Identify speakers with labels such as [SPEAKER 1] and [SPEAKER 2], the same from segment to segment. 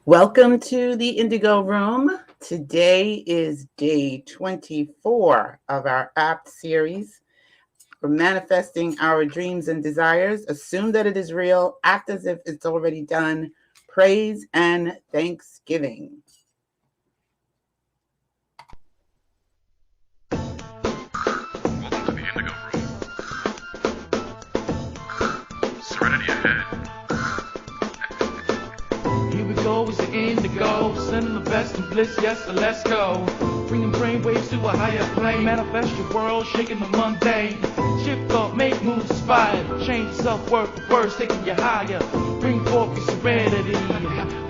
[SPEAKER 1] Welcome to the Indigo Room. Today is day 24 of our AAPT series. We're manifesting our dreams and desires. Assume that it is real. Act as if it's already done. Praise and thanksgiving.
[SPEAKER 2] Welcome to the Indigo Room. Serenity ahead.
[SPEAKER 3] Here we go, it's the Indigo, sending the best and bliss, yes, so let's go. Bringing brainwaves to a higher plane, manifest your world, shaking the mundane. Shift up, make moves, inspired, change your self-worth, the words taking you higher. Bring forth your serenity,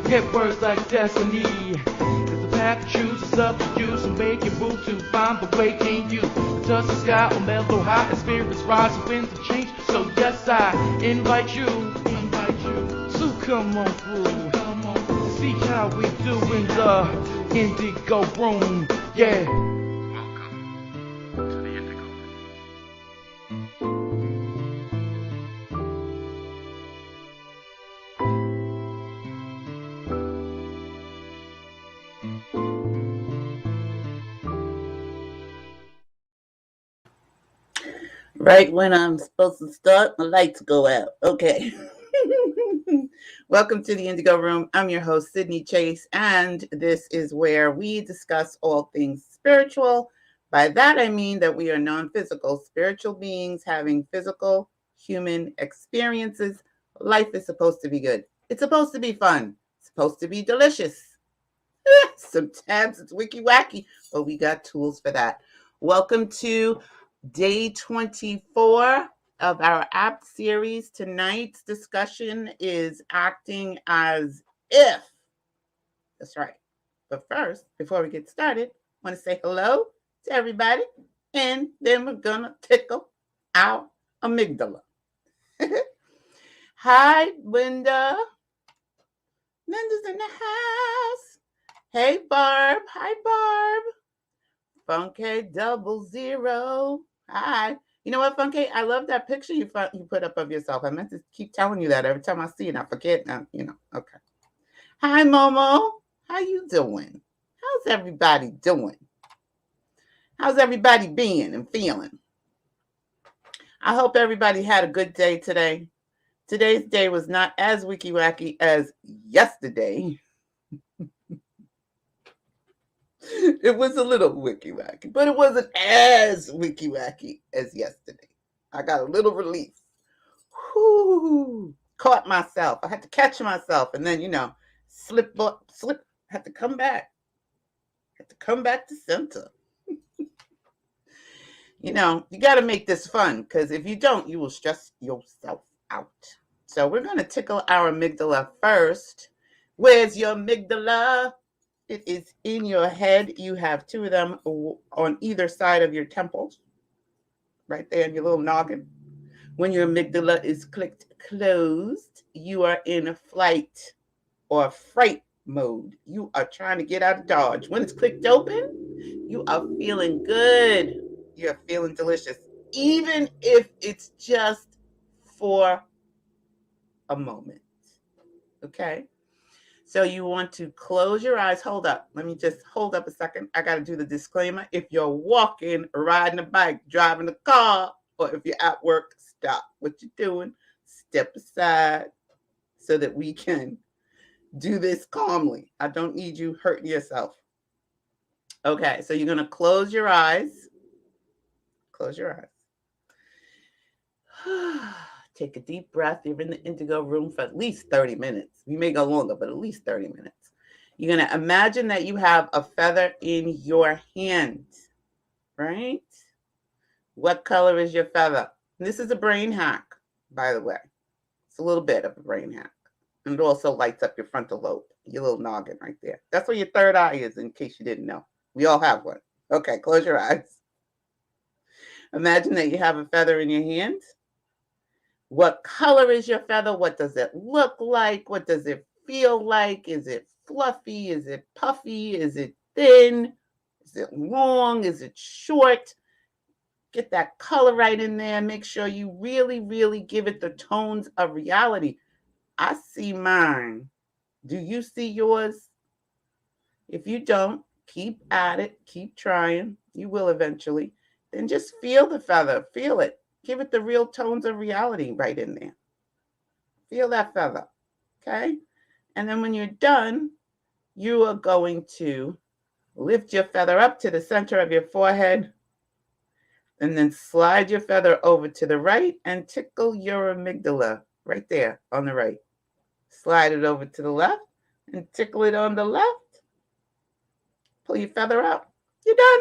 [SPEAKER 3] forget words like destiny. Cause the path to choose is up to you, so make your move to find the way in you. Touch the sky on mellow high, and spirits rise and winds of change. So yes, I invite you. So come on through. See how we do in the Indigo Room. Yeah.
[SPEAKER 2] Welcome to the Indigo Room.
[SPEAKER 1] Right when I'm supposed to start, my lights go out. Okay. Welcome to the Indigo Room. I'm your host, Sydney Chase, and this is where we discuss all things spiritual. By that, I mean that we are non-physical, spiritual beings having physical, human experiences. Life is supposed to be good. It's supposed to be fun. It's supposed to be delicious. Sometimes it's wicky wacky, but we got tools for that. Welcome to day 24 of our AAPT series. Tonight's discussion is acting as if. That's right. But first, before we get started, I want to say hello to everybody, and then we're going to tickle our amygdala. Hi, Linda. Linda's in the house. Hey, Barb. Hi, Barb. Funky 00. Hi. You know what, Funky? I love that picture you put up of yourself. I meant to keep telling you that every time I see it. I forget now, Okay. Hi, Momo. How you doing? How's everybody doing? How's everybody being and feeling? I hope everybody had a good day today. Today's day was not as wicky wacky as yesterday. It was a little wicky wacky, but it wasn't as wicky wacky as yesterday. I got a little relief. Whoo, caught myself. I had to catch myself, and then slip. Had to come back. Had to come back to center. You got to make this fun, because if you don't, you will stress yourself out. So we're going to tickle our amygdala first. Where's your amygdala? It is in your head. You have two of them on either side of your temples, right there in your little noggin. When your amygdala is clicked closed, you are in flight or fright mode. You are trying to get out of Dodge. When it's clicked open, you are feeling good. You're feeling delicious, even if it's just for a moment. Okay? So you want to close your eyes. Hold up. Let me just hold up a second. I got to do the disclaimer. If you're walking, riding a bike, driving a car, or if you're at work, stop what you're doing. Step aside so that we can do this calmly. I don't need you hurting yourself. Okay, so you're going to close your eyes. Close your eyes. Take a deep breath. You're in the Indigo Room for at least 30 minutes. You may go longer, but at least 30 minutes. You're going to imagine that you have a feather in your hand, right? What color is your feather? And this is a brain hack, by the way. It's a little bit of a brain hack. And it also lights up your frontal lobe, your little noggin right there. That's where your third eye is, in case you didn't know. We all have one. Okay, close your eyes. Imagine that you have a feather in your hand. What color is your feather? What does it look like? What does it feel like? Is it fluffy? Is it puffy? Is it thin? Is it long? Is it short? Get that color right in there. Make sure you really, really give it the tones of reality. I see mine Do you see yours? If you don't, keep at it, keep trying. You will eventually. Then just feel the feather, feel it. Give it the real tones of reality right in there. Feel that feather, okay? And then when you're done, you are going to lift your feather up to the center of your forehead and then slide your feather over to the right and tickle your amygdala right there on the right. Slide it over to the left and tickle it on the left. Pull your feather out. You're done.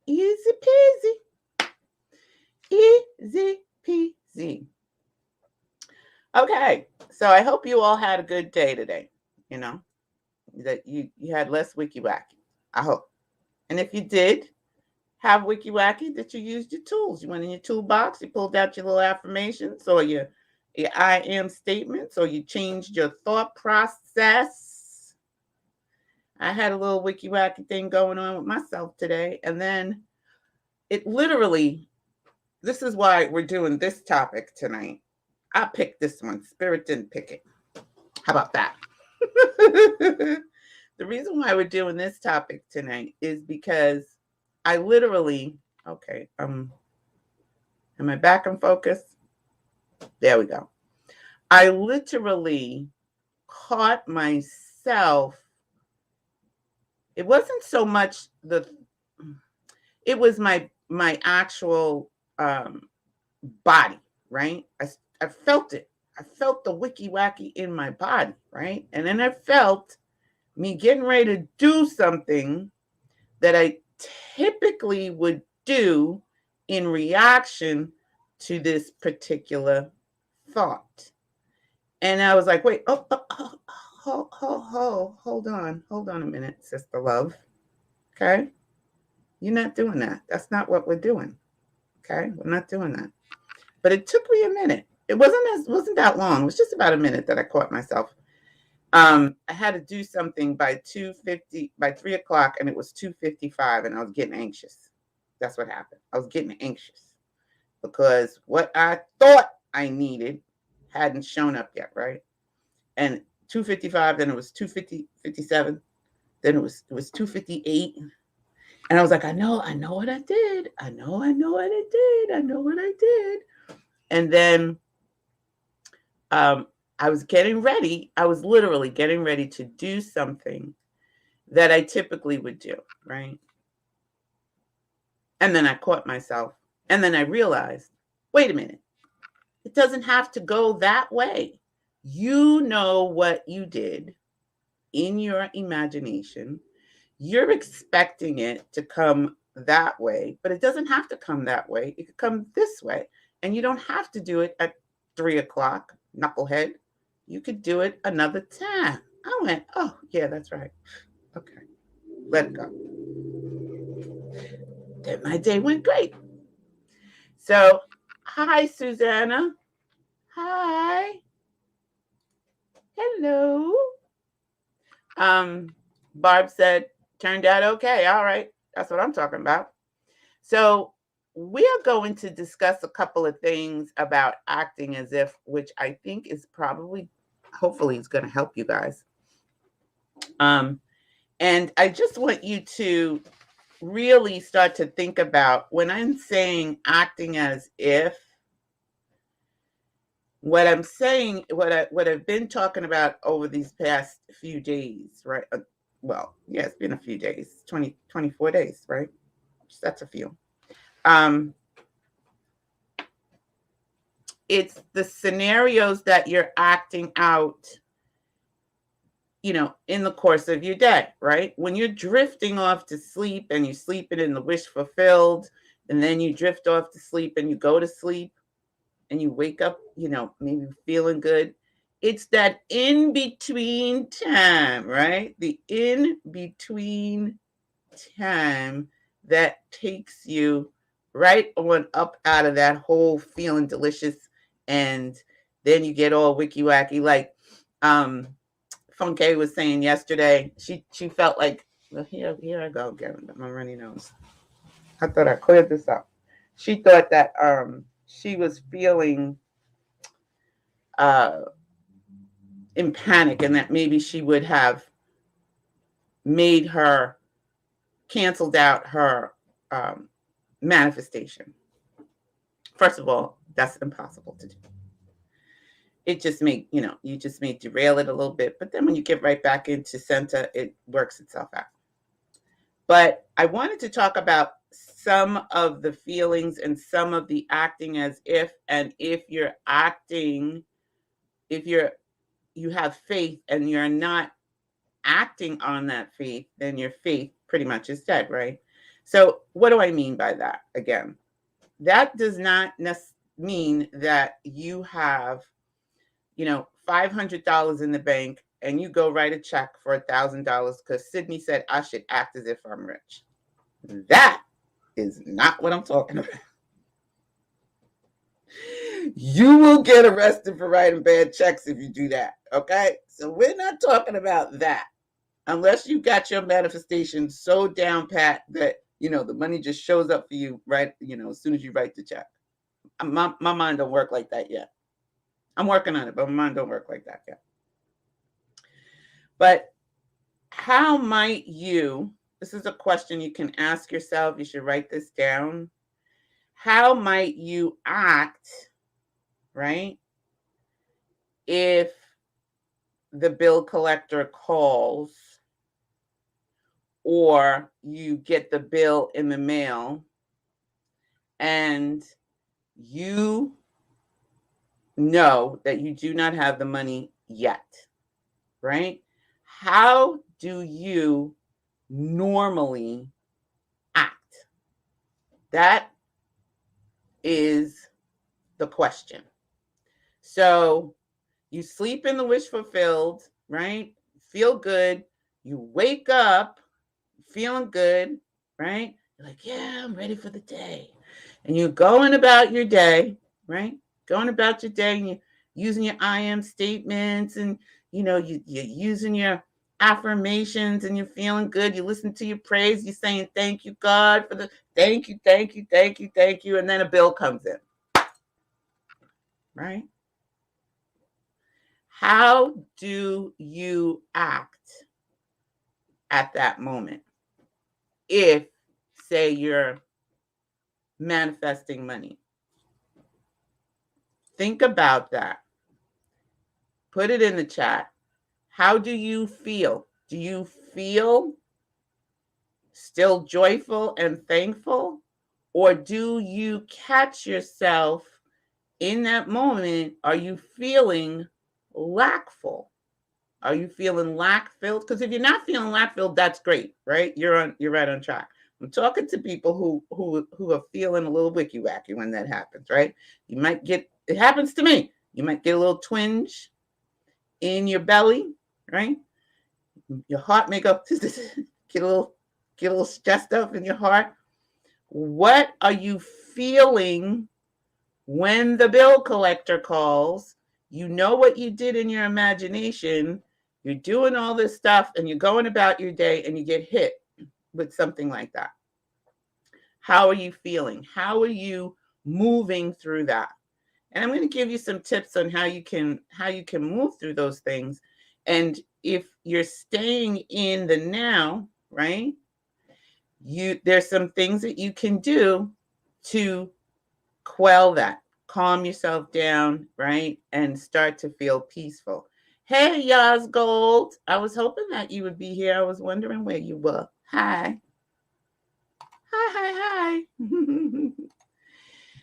[SPEAKER 1] Easy peasy. Easy peasy. Okay, so I hope you all had a good day today. You know, that you had less Wicky Wacky. I hope. And if you did have Wicky Wacky, that you used your tools. You went in your toolbox, you pulled out your little affirmations or your I am statements, or you changed your thought process. I had a little Wicky Wacky thing going on with myself today. And then it literally, this is why we're doing this topic tonight. I picked this one. Spirit didn't pick it. How about that? The reason why we're doing this topic tonight is because I literally, okay, am I back in focus? There we go. I literally caught myself. It wasn't so much it was my actual body, right? I felt it. I felt the Wicky Wacky in my body, right? And then I felt me getting ready to do something that I typically would do in reaction to this particular thought. And I was like, wait, hold on a minute, sister love. Okay? You're not doing that. That's not what we're doing. Okay? We're not doing that. But it took me a minute. It wasn't that long. It was just about a minute that I caught myself. I had to do something by 3 o'clock, and it was 2:55, and I was getting anxious. That's what happened. I was getting anxious because what I thought I needed hadn't shown up yet, right? And 2:55, then it was 2:57, then it was 2:58. And I was like, I know what I did. I know what I did. And then I was getting ready. I was literally getting ready to do something that I typically would do, right? And then I caught myself. And then I realized, wait a minute. It doesn't have to go that way. You know what you did in your imagination. You're expecting it to come that way, but it doesn't have to come that way. It could come this way. And you don't have to do it at 3 o'clock, knucklehead. You could do it another time. I went, oh, yeah, that's right. Okay, let it go. Then my day went great. So, hi, Susanna. Hi. Hello. Barb said, turned out okay. All right. That's what I'm talking about. So we are going to discuss a couple of things about acting as if, which I think is probably, hopefully, is going to help you guys. And I just want you to really start to think about when I'm saying acting as if, what I'm saying, what I've been talking about over these past few days, right? Well, yeah, it's been a few days, 24 days, right? That's a few. It's the scenarios that you're acting out, in the course of your day, right? When you're drifting off to sleep and you're sleeping in the wish fulfilled, and then you drift off to sleep and you go to sleep and you wake up, maybe feeling good. It's that in-between time, right? The in-between time that takes you right on up out of that whole feeling delicious. And then you get all wicky wacky. Like Funke was saying yesterday, she felt like, well, here I go again, my runny nose. I thought I cleared this up. She thought that she was feeling in panic, and that maybe she would have made her canceled out her manifestation. First of all, that's impossible to do. It just may, you just may derail it a little bit, but then when you get right back into center, it works itself out. But I wanted to talk about some of the feelings and some of the acting as if, and if you're acting, if you have faith and you're not acting on that faith, then your faith pretty much is dead, right? So what do I mean by that? Again, that does not mean that you have, $500 in the bank and you go write a check for $1,000 because Sydney said I should act as if I'm rich. That is not what I'm talking about. You will get arrested for writing bad checks if you do that, okay? So we're not talking about that. Unless you got your manifestation so down pat that, the money just shows up for you, right, as soon as you write the check. My mind don't work like that yet. I'm working on it, but my mind don't work like that yet. But how might you, this is a question you can ask yourself, you should write this down. How might you act, right, if the bill collector calls or you get the bill in the mail and you know that you do not have the money yet, right? How do you normally act? That is the question. So you sleep in the wish fulfilled, right? Feel good. You wake up feeling good, right? You're like, yeah, I'm ready for the day. And you're going about your day, right? Going about your day and you're using your I am statements and, you're using your affirmations and you're feeling good. You listen to your praise. You're saying, thank you, God, for the thank you, thank you, thank you, thank you. And then a bill comes in, right? How do you act at that moment? If, say, you're manifesting money. Think about that. Put it in the chat. How do you feel? Do you feel still joyful and thankful? Or do you catch yourself in that moment? Are you feeling lackful? Are you feeling lack-filled? Because if you're not feeling lack-filled, that's great, right? You're right on track. I'm talking to people who are feeling a little wicky wacky when that happens, right? You might get, it happens to me. You might get a little twinge in your belly, right? Your heart may go get a little stressed up in your heart. What are you feeling when the bill collector calls? You know what you did in your imagination. You're doing all this stuff and you're going about your day and you get hit with something like that. How are you feeling? How are you moving through that? And I'm going to give you some tips on how you can move through those things. And if you're staying in the now, right? There's some things that you can do to quell that, calm yourself down, right? And start to feel peaceful. Hey, Yas Gold. I was hoping that you would be here. I was wondering where you were. Hi. Hi.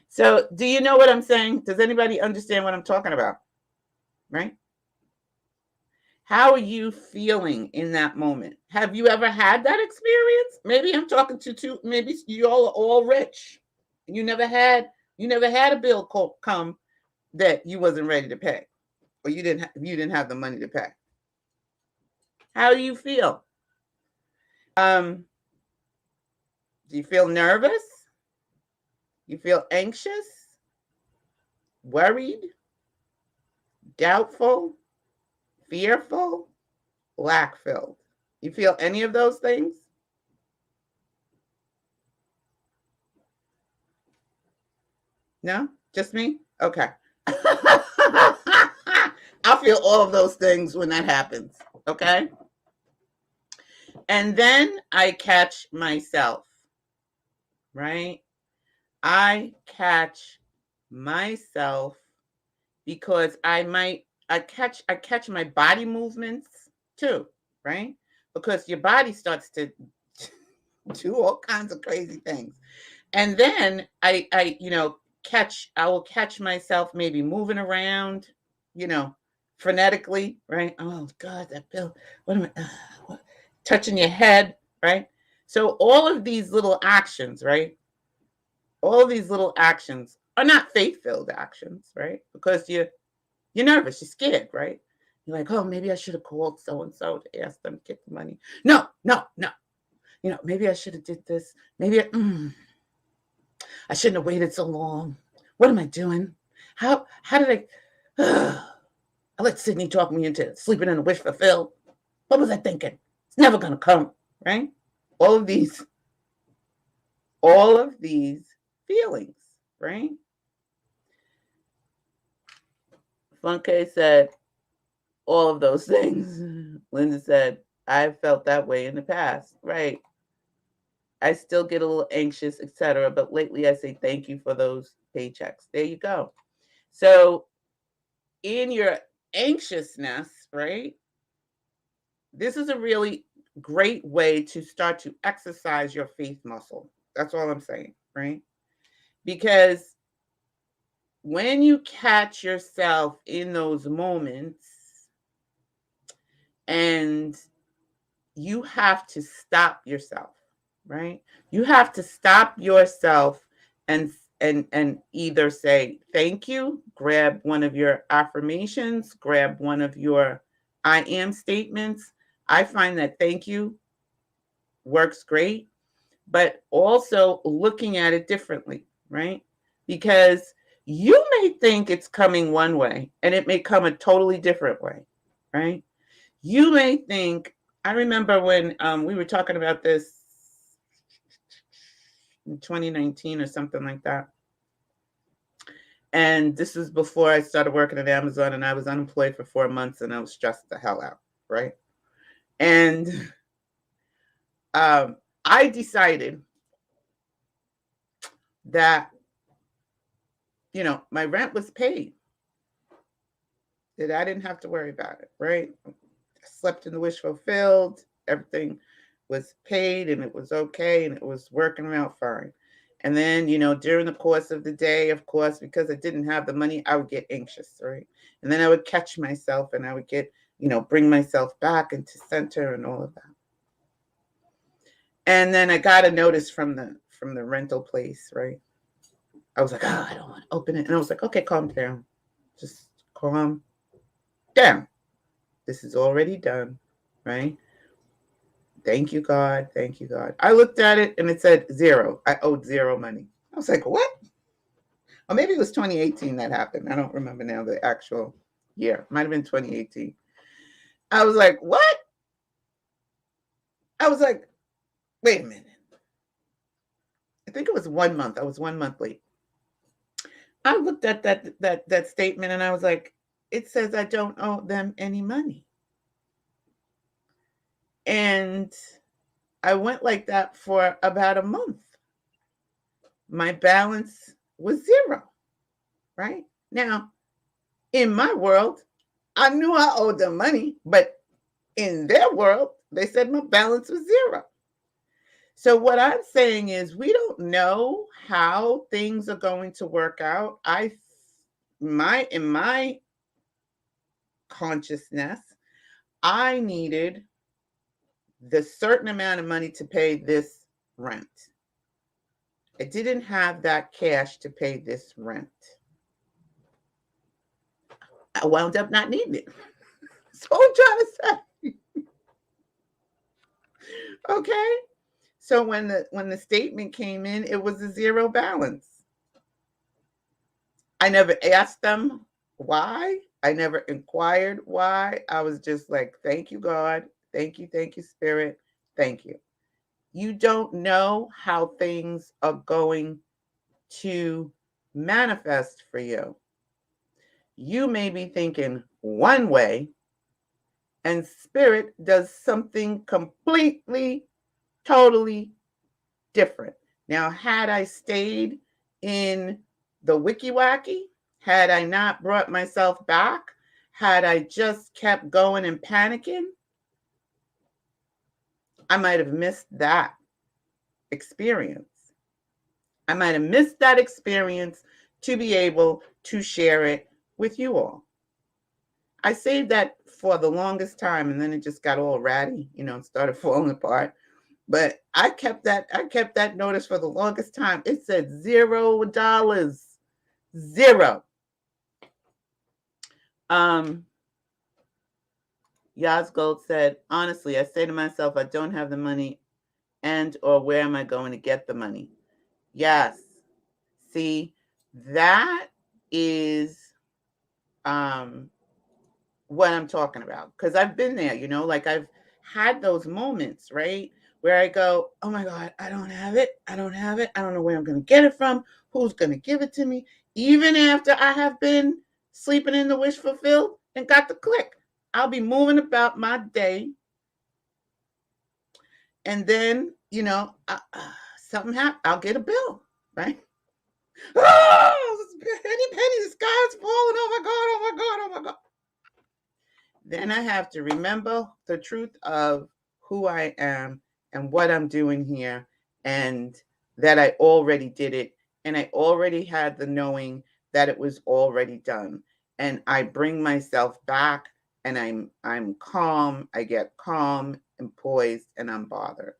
[SPEAKER 1] So do you know what I'm saying? Does anybody understand what I'm talking about? Right? How are you feeling in that moment? Have you ever had that experience? Maybe I'm talking to maybe you all rich. You never had a bill come that you wasn't ready to pay, or you didn't have the money to pay. How do you feel? Do you feel nervous? You feel anxious? Worried? Doubtful? Fearful? Lack-filled? You feel any of those things? No? Just me? Okay. I I'll feel all of those things when that happens. Okay. And then I catch myself, right? I catch myself because I catch my body movements too, right? Because your body starts to do all kinds of crazy things. And then I will catch myself maybe moving around, you know, frenetically, right? Oh God, that bill. What am I what? Touching your head, right? So all of these little actions, right? All of these little actions are not faith-filled actions, right? Because you're nervous, you're scared, right? You're like, oh, maybe I should have called so and so to ask them to get the money. No, no, no. Maybe I should have did this. Maybe I shouldn't have waited so long. What am I doing? How did I let Sydney talk me into sleeping in a wish fulfilled? What was I thinking? It's never gonna come, right? All of these feelings, right? Funke said all of those things. Linda said, I've felt that way in the past, right? I still get a little anxious, etc. But lately I say thank you for those paychecks. There you go. So in your anxiousness, right? This is a really great way to start to exercise your faith muscle. That's all I'm saying, right? Because when you catch yourself in those moments and you have to stop yourself, right? You have to stop yourself and either say thank you, grab one of your affirmations, grab one of your I am statements. I find that thank you works great, but also looking at it differently, right? Because you may think it's coming one way and it may come a totally different way, right? You may think, I remember when we were talking about this in 2019 or something like that. And this was before I started working at Amazon, and I was unemployed for 4 months and I was stressed the hell out, right? And I decided that, my rent was paid, that I didn't have to worry about it, right? I slept in the wish fulfilled, everything was paid and it was okay and it was working out fine. And then, during the course of the day, of course, because I didn't have the money, I would get anxious, right? And then I would catch myself and I would get, bring myself back into center and all of that. And then I got a notice from the rental place, right? I was like, oh, I don't want to open it. And I was like, okay, calm down. Just calm down. This is already done, right? Thank you, God. Thank you, God. I looked at it and it said 0. I owed 0 money. I was like, what? Or maybe it was 2018 that happened. I don't remember now the actual year. Might have been 2018. I was like, what? I was like, wait a minute. I think it was 1 month. I was 1 month late. I looked at that statement and I was like, it says I don't owe them any money. And I went like that for about a month. My balance was 0, right? Now, in my world, I knew I owed them money, but in their world, they said my balance was 0. So what I'm saying is we don't know how things are going to work out. In my consciousness, I needed the certain amount of money to pay this rent. I didn't have that cash to pay this rent. I wound up not needing it. That's what I'm trying to say. Okay. So when the statement came in, it was a 0 balance. I never asked them why. I never inquired why. I was just like, thank you, God. Thank you, Spirit. Thank you. You don't know how things are going to manifest for you. You may be thinking, one way, and spirit does something completely, totally different. Now, had I stayed in the Wacky, had I not brought myself back, had I just kept going and panicking, I might have missed that experience. I might have missed that experience to be able to share it with you all. I saved that for the longest time, and then it just got all ratty, and started falling apart. But I kept that notice for the longest time. It said $0. Zero. Yas Gold said, honestly, I say to myself, I don't have the money, and or where am I going to get the money? Yes. See, that is what I'm talking about. Because I've been there, like I've had those moments, right? Where I go, oh my God, I don't have it. I don't have it. I don't know where I'm going to get it from. Who's going to give it to me? Even after I have been sleeping in the wish fulfilled and got the click, I'll be moving about my day. And then, something happens. I'll get a bill, right? Oh, penny, the sky's falling. Oh my God, oh my God, oh my God. Then I have to remember the truth of who I am and what I'm doing here, and that I already did it, and I already had the knowing that it was already done. And I bring myself back, and I'm calm. I get calm and poised, and I'm bothered.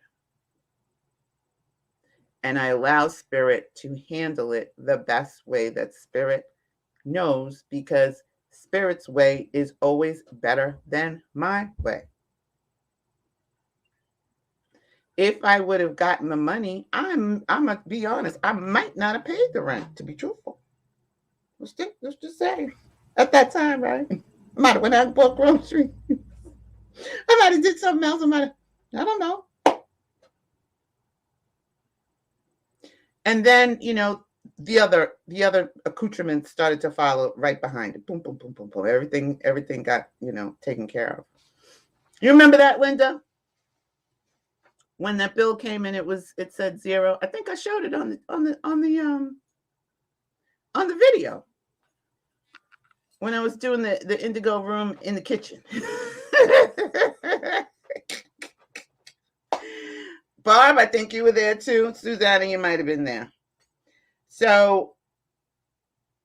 [SPEAKER 1] And I allow spirit to handle it the best way that spirit knows, because spirit's way is always better than my way. If I would have gotten the money, I'm gonna be honest, I might not have paid the rent, to be truthful. Let's just say at that time, right? I might have went out and bought groceries. I might have did something else. I don't know. And then, the other accoutrements started to follow right behind it. Boom, boom, boom, boom, boom. Everything got, taken care of. You remember that, Linda? When that bill came in, it said zero. I think I showed it on the video when I was doing the Indigo room in the kitchen. Barb, I think you were there too. Susanna, you might have been there. So,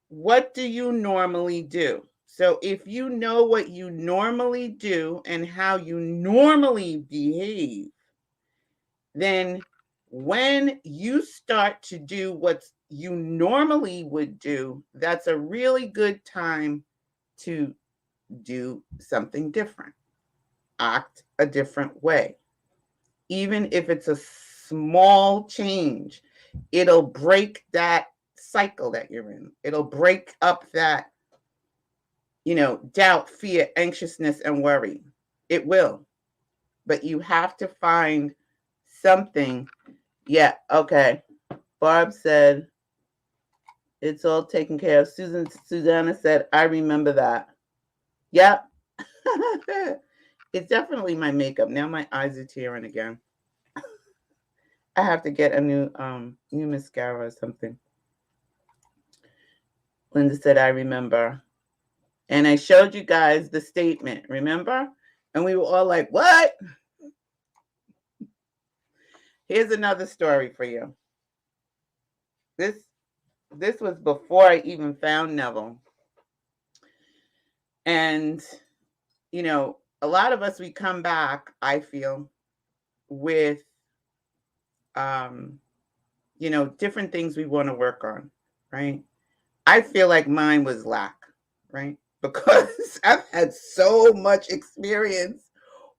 [SPEAKER 1] what do you normally do? So, if you know what you normally do and how you normally behave, then when you start to do what you normally would do, that's a really good time to do something different. Act a different way. Even if it's a small change, it'll break that cycle that you're in. It'll break up that, doubt, fear, anxiousness, and worry. It will. But you have to find something. Yeah, okay. Barb said, it's all taken care of. Susanna said, I remember that. Yep. It's definitely my makeup. Now my eyes are tearing again. I have to get a new mascara or something. Linda said, I remember. And I showed you guys the statement, remember? And we were all like, what? Here's another story for you. This was before I even found Neville. And, a lot of us, we come back, I feel, with, different things we want to work on, right? I feel like mine was lack, right? Because I've had so much experience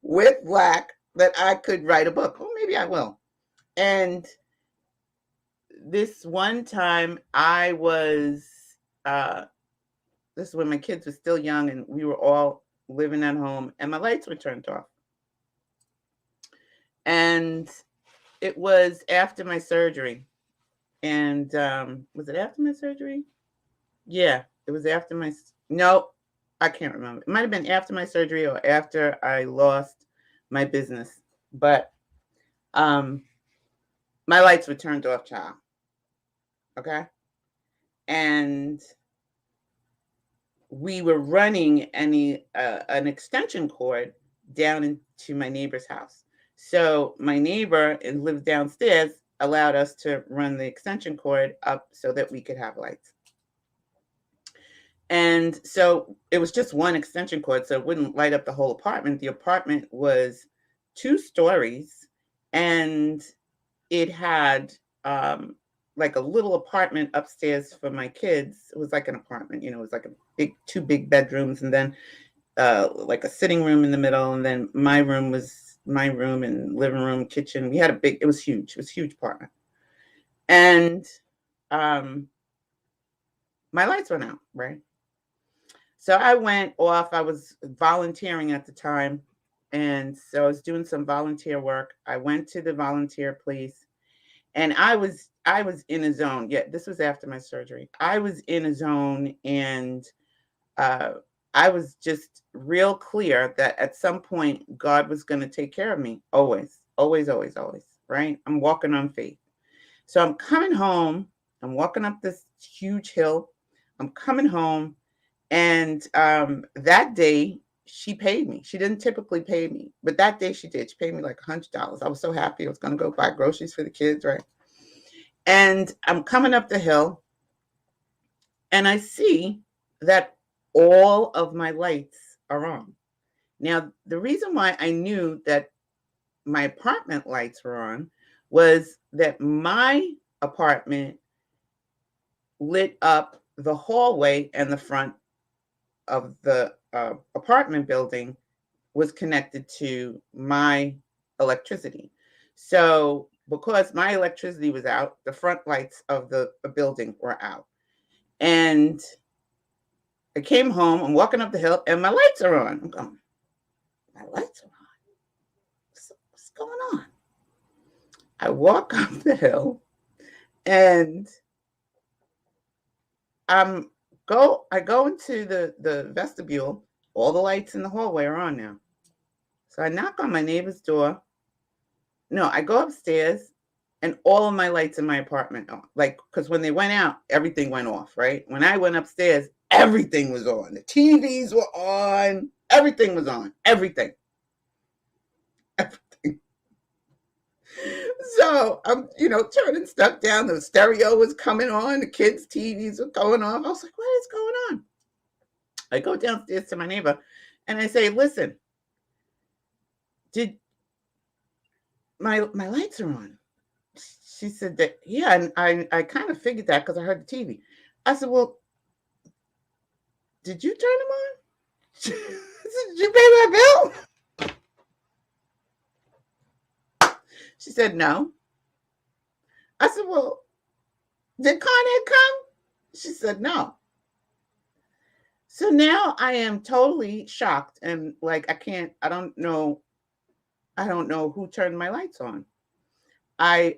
[SPEAKER 1] with lack that I could write a book. Well, maybe I will. And this one time I was, this is when my kids were still young and we were all living at home and my lights were turned off. And it was after my surgery. And was it after my surgery? Yeah, it was after no, I can't remember. It might have been after my surgery or after I lost my business. But my lights were turned off, child. Okay. And we were running an extension cord down into my neighbor's house. So my neighbor who lived downstairs allowed us to run the extension cord up so that we could have lights. And so it was just one extension cord, so it wouldn't light up the whole apartment. The apartment was 2 stories, and it had like a little apartment upstairs for my kids. It was like an apartment, it was like a 2 big bedrooms, and then like a sitting room in the middle, and then my room was my room and living room, kitchen. We had it was huge. It was a huge apartment. And my lights went out, right? So I went off. I was volunteering at the time. And so I was doing some volunteer work. I went to the volunteer place, and I was in a zone. Yeah, this was after my surgery. I was in a zone, and I was just real clear that at some point God was going to take care of me. Always, always, always, always, right? I'm walking on faith. So I'm coming home. I'm walking up this huge hill. I'm coming home. And that day, she paid me. She didn't typically pay me, but that day she did. She paid me like $100. I was so happy. I was going to go buy groceries for the kids, right? And I'm coming up the hill, and I see that all of my lights are on. Now, the reason why I knew that my apartment lights were on was that my apartment lit up the hallway, and the front of the apartment building was connected to my electricity. So because my electricity was out, the front lights of the building were out. And I came home, I'm walking up the hill, and my lights are on. I'm going, my lights are on. What's going on? I walk up the hill, and I go into the vestibule. All the lights in the hallway are on now. So I knock on my neighbor's door. No, I go upstairs, and all of my lights in my apartment on. Like, because when they went out, everything went off, right? When I went upstairs, everything was on. The TVs were on. Everything was on. Everything. Everything. So I'm, turning stuff down. The stereo was coming on. The kids' TVs were going off. I was like, what is going on? I go downstairs to my neighbor, and I say, listen, did my lights are on? She said that, yeah, and I kind of figured that because I heard the TV. I said, well, did you turn them on? She said, did you pay my bill? She said, no. I said, well, did Con Ed come? She said, no. So now I am totally shocked, and like, I don't know who turned my lights on. I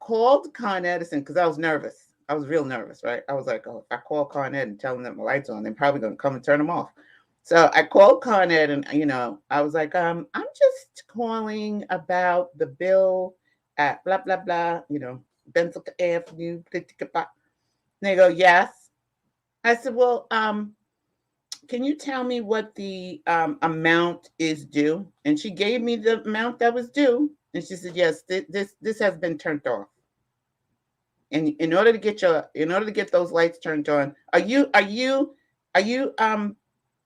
[SPEAKER 1] called Con Edison because I was nervous. I was real nervous, right? I was like, oh, if I call Con Ed and tell them that my lights are on, they're probably going to come and turn them off. So I called Con Ed, and I was like, I'm just calling about the bill at blah blah blah, Benzoca Avenue. And they go, yes. I said, well, can you tell me what the amount is due? And she gave me the amount that was due, and she said, yes, this has been turned off. And in order to get those lights turned on, are you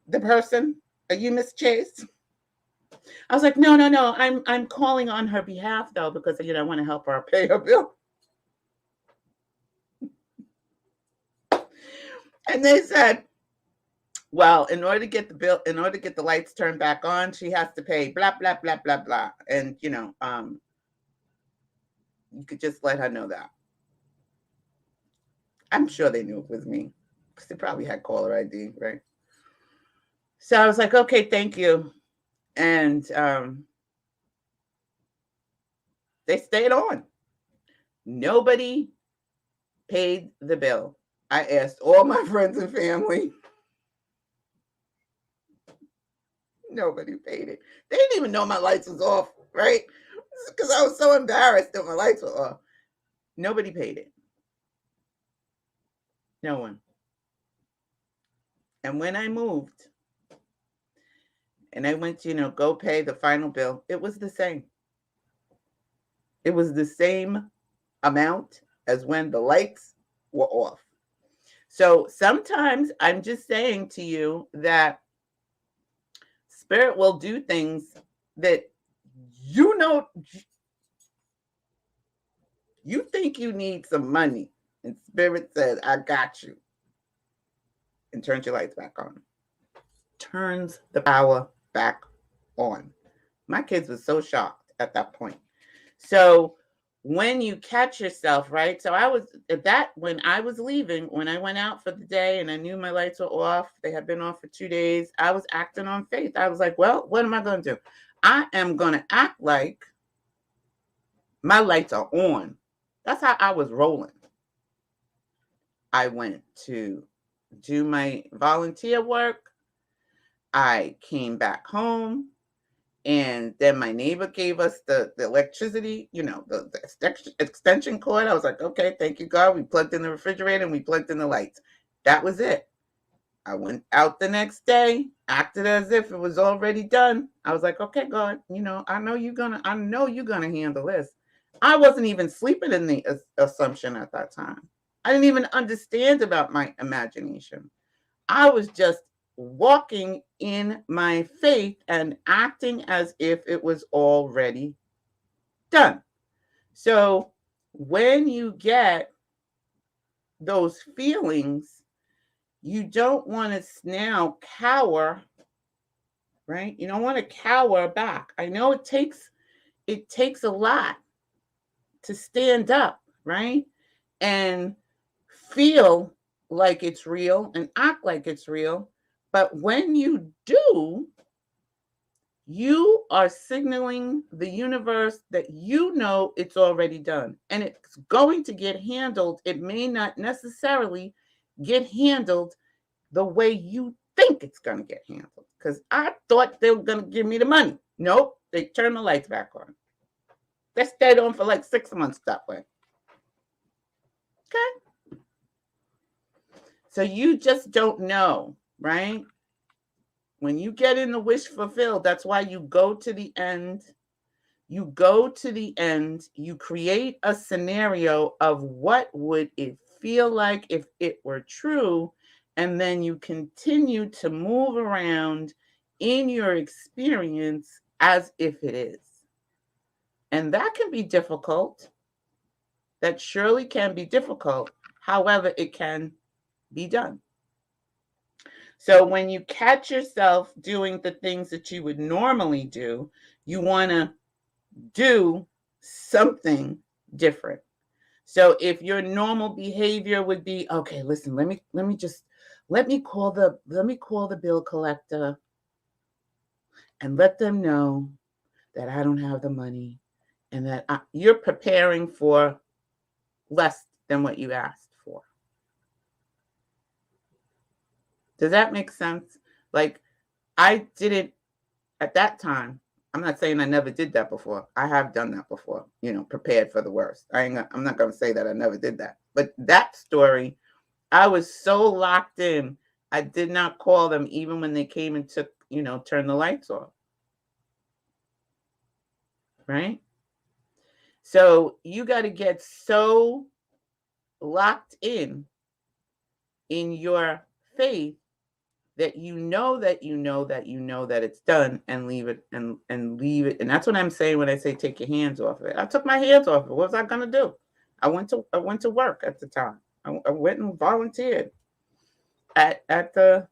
[SPEAKER 1] the person? Are you Miss Chase? I was like, no. I'm calling on her behalf though, because I want to help her pay her bill. And they said, well, in order to get the lights turned back on, she has to pay blah blah blah blah blah. And you could just let her know that. I'm sure they knew it was me because they probably had caller ID, right? So I was like, okay, thank you. And they stayed on. Nobody paid the bill. I asked all my friends and family. Nobody paid it. They didn't even know my lights was off, right? Because I was so embarrassed that my lights were off. Nobody paid it. No one. And when I moved and I went to, go pay the final bill, it was the same. It was the same amount as when the lights were off. So sometimes I'm just saying to you that Spirit will do things that you think you need some money, and Spirit says, I got you, and turns your lights back on. Turns the power back on. My kids were so shocked at that point. So when you catch yourself, right? So I was at that when I was leaving, when I went out for the day and I knew my lights were off, they had been off for 2 days, I was acting on faith. I was like, well, what am I going to do? I am going to act like my lights are on. That's how I was rolling. I went to do my volunteer work. I came back home. And then my neighbor gave us the electricity, the extension cord. I was like, okay, thank you, God. We plugged in the refrigerator and we plugged in the lights. That was it. I went out the next day, acted as if it was already done. I was like, okay, God, I know you're gonna handle this. I wasn't even sleeping in the assumption at that time. I didn't even understand about my imagination. I was just walking in my faith and acting as if it was already done. So when you get those feelings, you don't want to now cower, right? You don't want to cower back. I know it takes a lot to stand up, right? And feel like it's real and act like it's real. But when you do, you are signaling the universe that it's already done and it's going to get handled. It may not necessarily get handled the way you think it's going to get handled. Because I thought they were going to give me the money. Nope, they turned the lights back on. They stayed on for like 6 months that way. Okay. So you just don't know, right? When you get in the wish fulfilled, that's why you go to the end. You go to the end. You create a scenario of what would it feel like if it were true. And then you continue to move around in your experience as if it is. And that can be difficult. That surely can be difficult. However, it can be done. So when you catch yourself doing the things that you would normally do, you want to do something different. So if your normal behavior would be, okay, listen, let me call the bill collector and let them know that I don't have the money and that you're preparing for less than what you asked for. Does that make sense? Like, I didn't at that time. I'm not saying I never did that before. I have done that before, prepared for the worst. I'm not going to say that I never did that. But that story, I was so locked in, I did not call them even when they came and took, turned the lights off. Right? So you got to get so locked in your faith that that it's done and leave it and leave it. And that's what I'm saying when I say take your hands off of it. I took my hands off of it. What was I going to do? I went to work at the time. I went and volunteered at the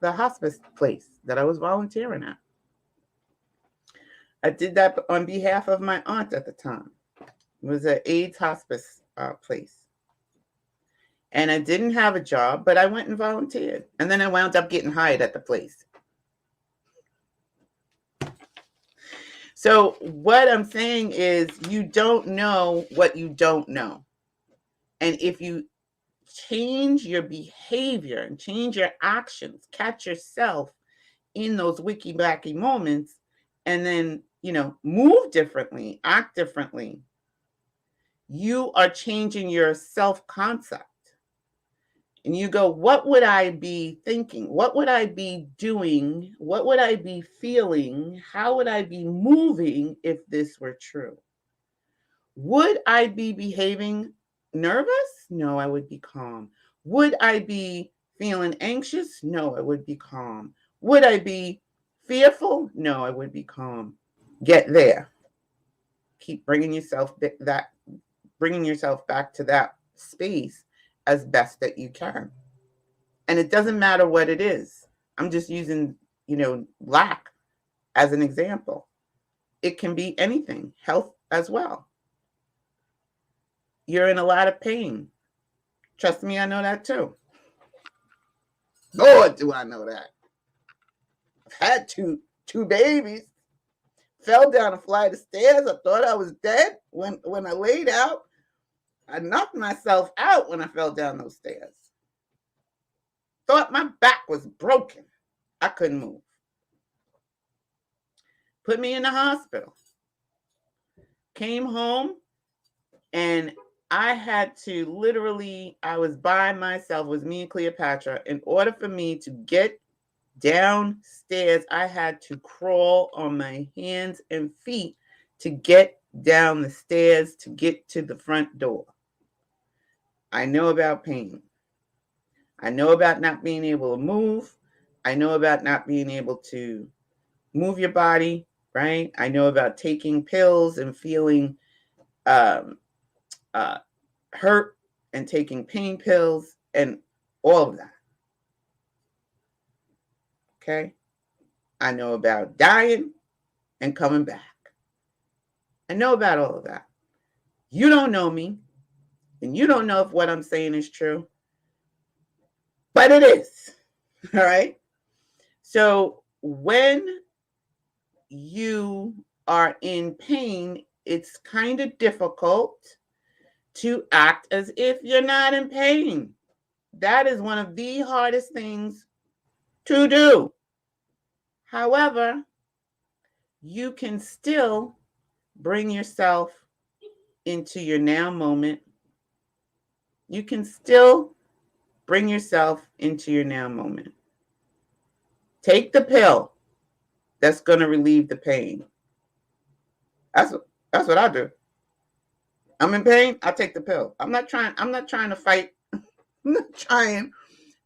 [SPEAKER 1] hospice place that I was volunteering at. I did that on behalf of my aunt at the time. It was an AIDS hospice place. And I didn't have a job, but I went and volunteered. And then I wound up getting hired at the place. So what I'm saying is you don't know what you don't know. And if you change your behavior and change your actions, catch yourself in those wicky wacky moments and then, move differently, act differently, you are changing your self-concept. And you go, what would I be thinking? What would I be doing? What would I be feeling? How would I be moving if this were true? Would I be behaving nervous? No, I would be calm. Would I be feeling anxious? No, I would be calm. Would I be fearful? No, I would be calm. Get there. Keep bringing yourself back to that space as best that you can. And it doesn't matter what it is. I'm just using, lack as an example. It can be anything, health as well. You're in a lot of pain. Trust me, I know that too. Lord, do I know that. I've had two babies. Fell down a flight of stairs. I thought I was dead when I laid out. I knocked myself out when I fell down those stairs. Thought my back was broken. I couldn't move. Put me in the hospital. Came home and I had to literally, I was by myself, it was me and Cleopatra. In order for me to get downstairs, I had to crawl on my hands and feet to get down the stairs to get to the front door. I know about pain. I know about not being able to move. I know about not being able to move your body, right? I know about taking pills and feeling hurt and taking pain pills and all of that. Okay? I know about dying and coming back. I know about all of that. You don't know me, and you don't know if what I'm saying is true, but it is. All right? So when you are in pain, it's kind of difficult to act as if you're not in pain. That is one of the hardest things to do. However, you can still bring yourself into your now moment. You can still bring yourself into your now moment. Take the pill that's going to relieve the pain. That's what I do. I'm in pain, I take the pill. I'm not trying to fight. I'm not trying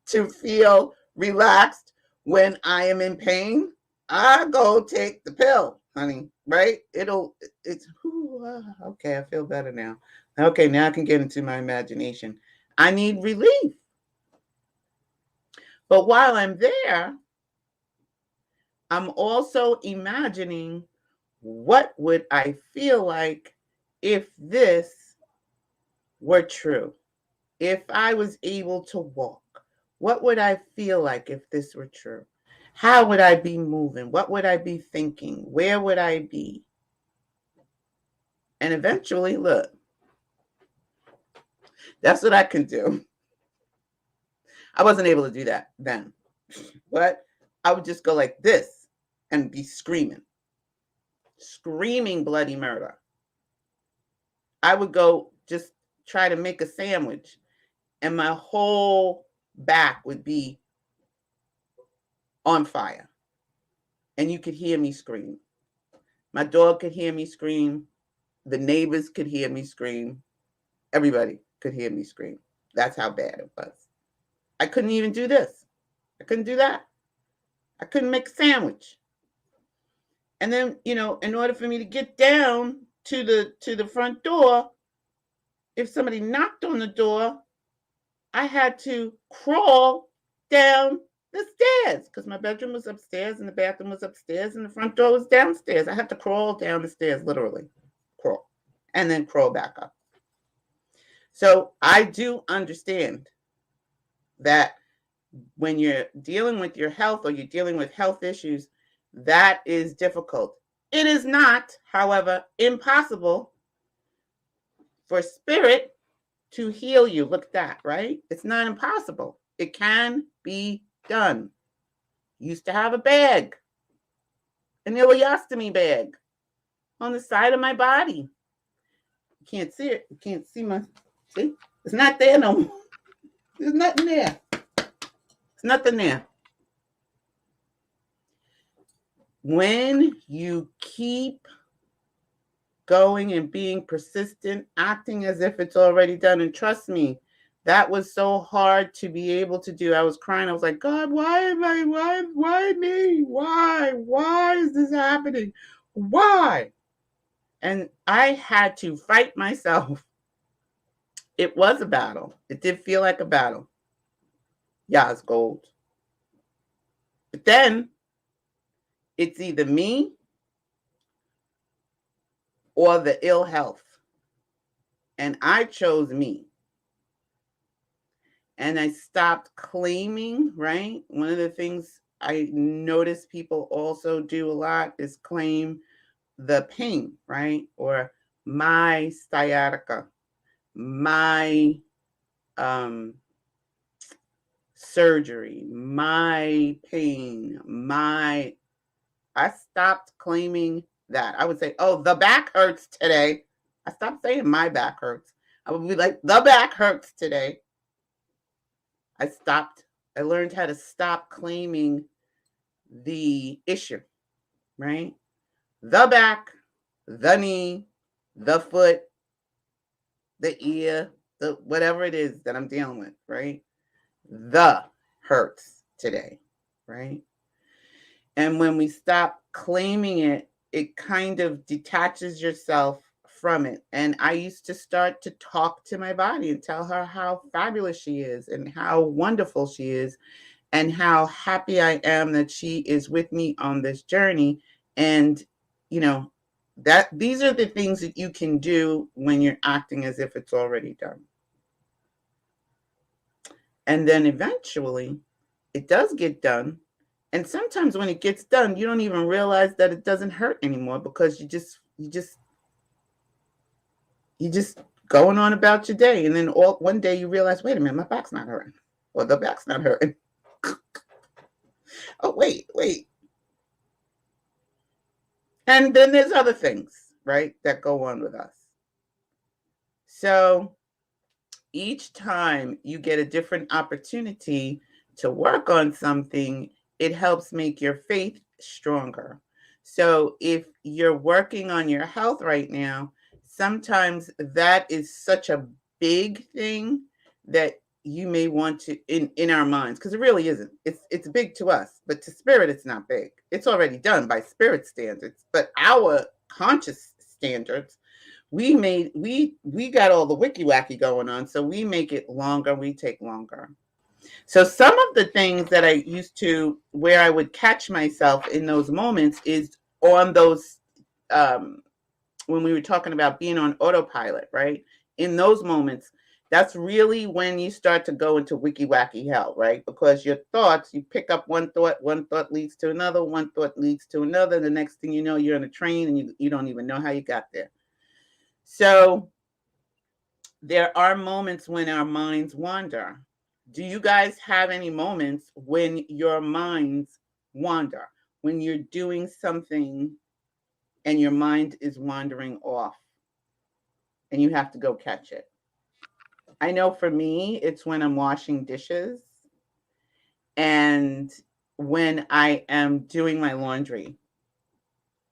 [SPEAKER 1] to feel relaxed when I am in pain. I go take the pill, honey, right? Okay, I feel better now. Okay, now I can get into my imagination. I need relief. But while I'm there, I'm also imagining what would I feel like if this were true? If I was able to walk, what would I feel like if this were true? How would I be moving? What would I be thinking? Where would I be? And eventually, look, that's what I can do. I wasn't able to do that then, but I would just go like this and be screaming bloody murder. I would go just try to make a sandwich and my whole back would be on fire. And you could hear me scream. My dog could hear me scream. The neighbors could hear me scream. Everybody could hear me scream. That's how bad it was. I couldn't even do this. I couldn't do that. I couldn't make a sandwich. And then, in order for me to get down to the front door, if somebody knocked on the door, I had to crawl down the stairs because my bedroom was upstairs and the bathroom was upstairs and the front door was downstairs. I had to crawl down the stairs, literally crawl, and then crawl back up. So I do understand that when you're dealing with your health or you're dealing with health issues, that is difficult. It is not, however, impossible for spirit to heal you. Look at that, right? It's not impossible. It can be done. Used to have a bag, an ileostomy bag on the side of my body. You can't see it. You can't see my, see? It's not there no more. There's nothing there. There's nothing there. When you keep going and being persistent, acting as if it's already done, and trust me, that was so hard to be able to do. I was crying. I was like, God, why me? Why is this happening? Why? And I had to fight myself. It was a battle. It did feel like a battle. Yeah, it's gold. But then it's either me or the ill health. And I chose me. And I stopped claiming, right? One of the things I notice people also do a lot is claim the pain, right? Or my sciatica, my surgery, my pain, I stopped claiming that. I would say, oh, the back hurts today. I stopped saying my back hurts. I would be like, the back hurts today. I learned how to stop claiming the issue, right? The back, the knee, the foot, the ear, the whatever it is that I'm dealing with, right? The hurts today, right? And when we stop claiming it, it kind of detaches yourself from it. And I used to start to talk to my body and tell her how fabulous she is and how wonderful she is and how happy I am that she is with me on this journey. And, you know, that these are the things that you can do when you're acting as if it's already done. And then eventually it does get done. And sometimes when it gets done, you don't even realize that it doesn't hurt anymore because you just going on about your day. And then one day you realize, wait a minute, my back's not hurting. Or the back's not hurting. Oh, wait. And then there's other things, right, that go on with us. So each time you get a different opportunity to work on something, it helps make your faith stronger. So if you're working on your health right now, sometimes that is such a big thing that you may want to in our minds, because it really isn't. It's big to us, but to spirit it's not big. It's already done by spirit standards, but our conscious standards, we got all the wicky wacky going on, so we make it longer, we take longer. So some of the things that I used to, where I would catch myself in those moments is on those when we were talking about being on autopilot, right? In those moments, that's really when you start to go into wicky wacky hell, right? Because your thoughts, you pick up one thought leads to another, one thought leads to another. The next thing you know, you're on a train and you don't even know how you got there. So there are moments when our minds wander. Do you guys have any moments when your minds wander? When you're doing something and your mind is wandering off and you have to go catch it? I know for me, it's when I'm washing dishes and when I am doing my laundry,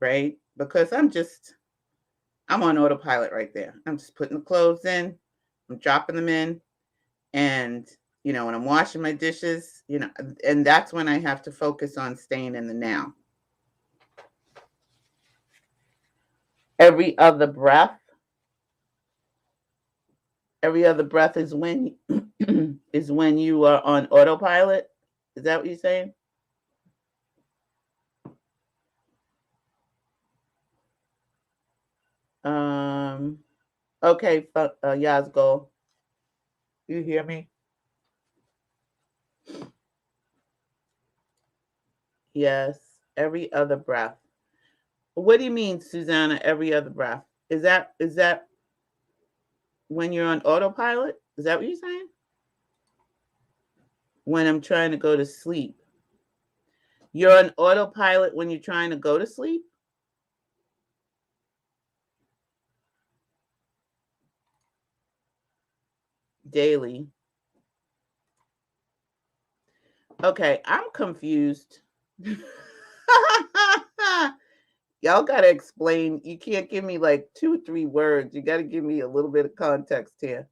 [SPEAKER 1] right? Because I'm on autopilot right there. I'm just putting the clothes in, I'm dropping them in, and when I'm washing my dishes, and that's when I have to focus on staying in the now. Every other breath is when is when you are on autopilot. Is that what you're saying? Okay, Yazgo, you hear me? Yes, every other breath. What do you mean, Susanna, every other breath? Is that when you're on autopilot? Is that what you're saying? When I'm trying to go to sleep. You're on autopilot when you're trying to go to sleep? Daily. Okay, I'm confused. Y'all gotta explain. You can't give me like 2 or 3 words. You gotta give me a little bit of context here.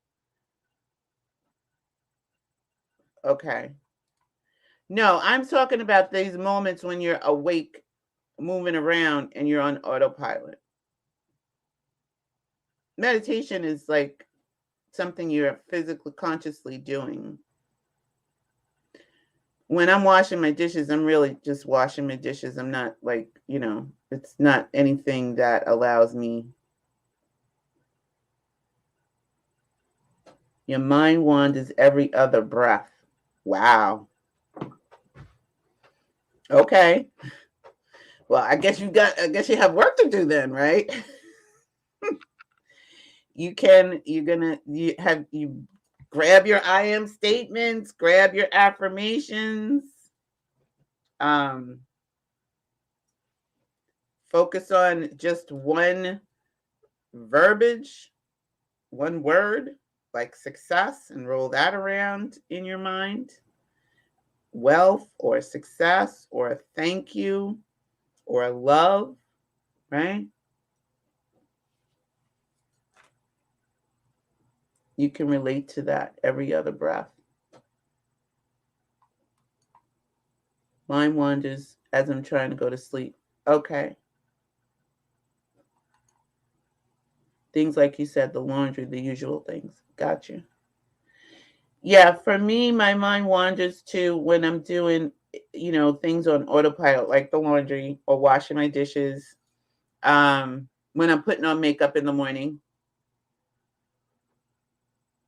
[SPEAKER 1] Okay. No, I'm talking about these moments when you're awake, moving around, and you're on autopilot. Meditation is like something you're physically consciously doing. When I'm washing my dishes, I'm really just washing my dishes. I'm not like, it's not anything that allows me. Your mind wanders every other breath. Wow. Okay. Well, I guess you have work to do then, right? You grab your I am statements, grab your affirmations, focus on just one verbiage, one word, like success, and roll that around in your mind. Wealth or success or thank you or love, right? You can relate to that every other breath. Mind wanders as I'm trying to go to sleep. Okay. Things like you said, the laundry, the usual things. Gotcha. Yeah, for me, my mind wanders too when I'm doing, things on autopilot, like the laundry or washing my dishes. When I'm putting on makeup in the morning.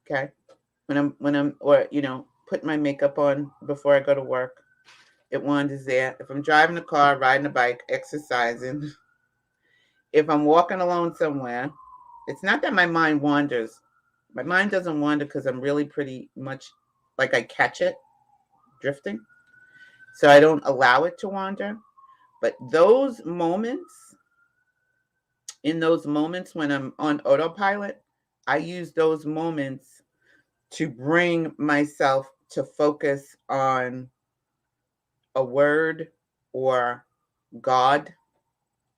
[SPEAKER 1] Okay. Putting my makeup on before I go to work. It wanders there. If I'm driving a car, riding a bike, exercising, if I'm walking alone somewhere, it's not that my mind wanders. My mind doesn't wander because I'm really pretty much like I catch it drifting. So I don't allow it to wander. But in those moments when I'm on autopilot, I use those moments to bring myself to focus on a word or God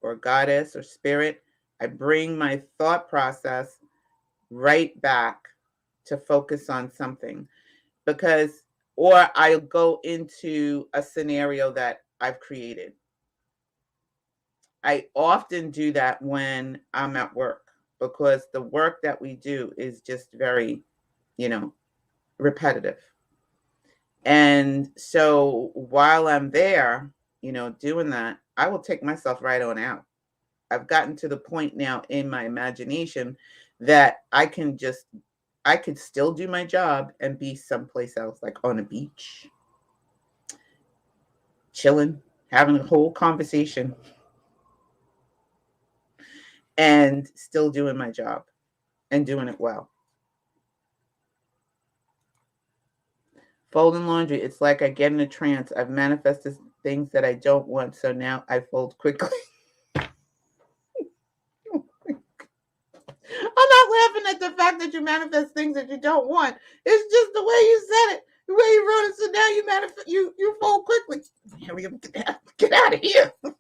[SPEAKER 1] or goddess or spirit. I bring my thought process right back to focus on something or I'll go into a scenario that I've created. I often do that when I'm at work because the work that we do is just very, repetitive. And so while I'm there, doing that, I will take myself right on out. I've gotten to the point now in my imagination that I could still do my job and be someplace else, like on a beach, chilling, having a whole conversation, and still doing my job and doing it well. Folding laundry, it's like I get in a trance. I've manifested things that I don't want, so now I fold quickly. I'm not laughing at the fact that you manifest things that you don't want. It's just the way you said it, the way you wrote it. So now you manifest, you fold quickly. Get out of here. You're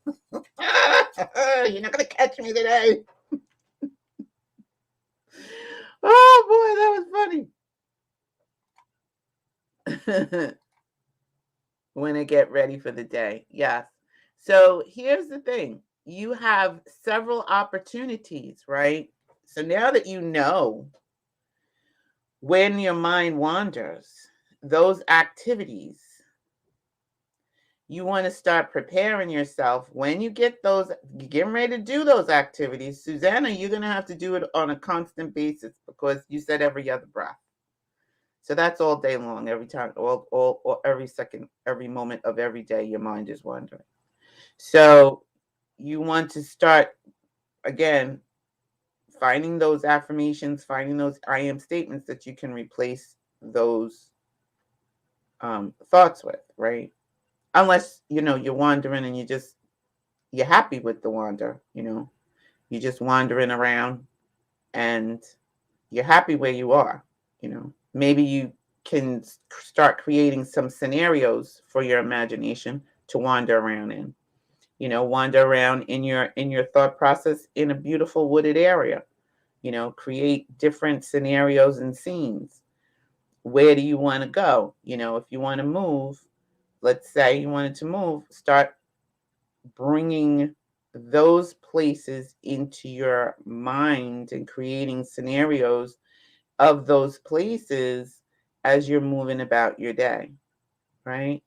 [SPEAKER 1] not gonna catch me today. Oh boy, that was funny. When I get ready for the day, yes. So here's the thing: you have several opportunities, right? So now that you know when your mind wanders, those activities, you want to start preparing yourself when you're getting ready to do those activities. Susanna, you're going to have to do it on a constant basis because you said every other breath. So that's all day long, every time, all every second, every moment of every day, your mind is wandering. So you want to start, again, finding those affirmations, finding those I am statements that you can replace those thoughts with, right? unless, you're wandering and you're happy with the wander, you're just wandering around and you're happy where you are, maybe you can start creating some scenarios for your imagination to wander around in, wander around in your thought process in a beautiful wooded area, create different scenarios and scenes. Where do you want to go? If you want to move, let's say you wanted to move, start bringing those places into your mind and creating scenarios of those places as you're moving about your day, right?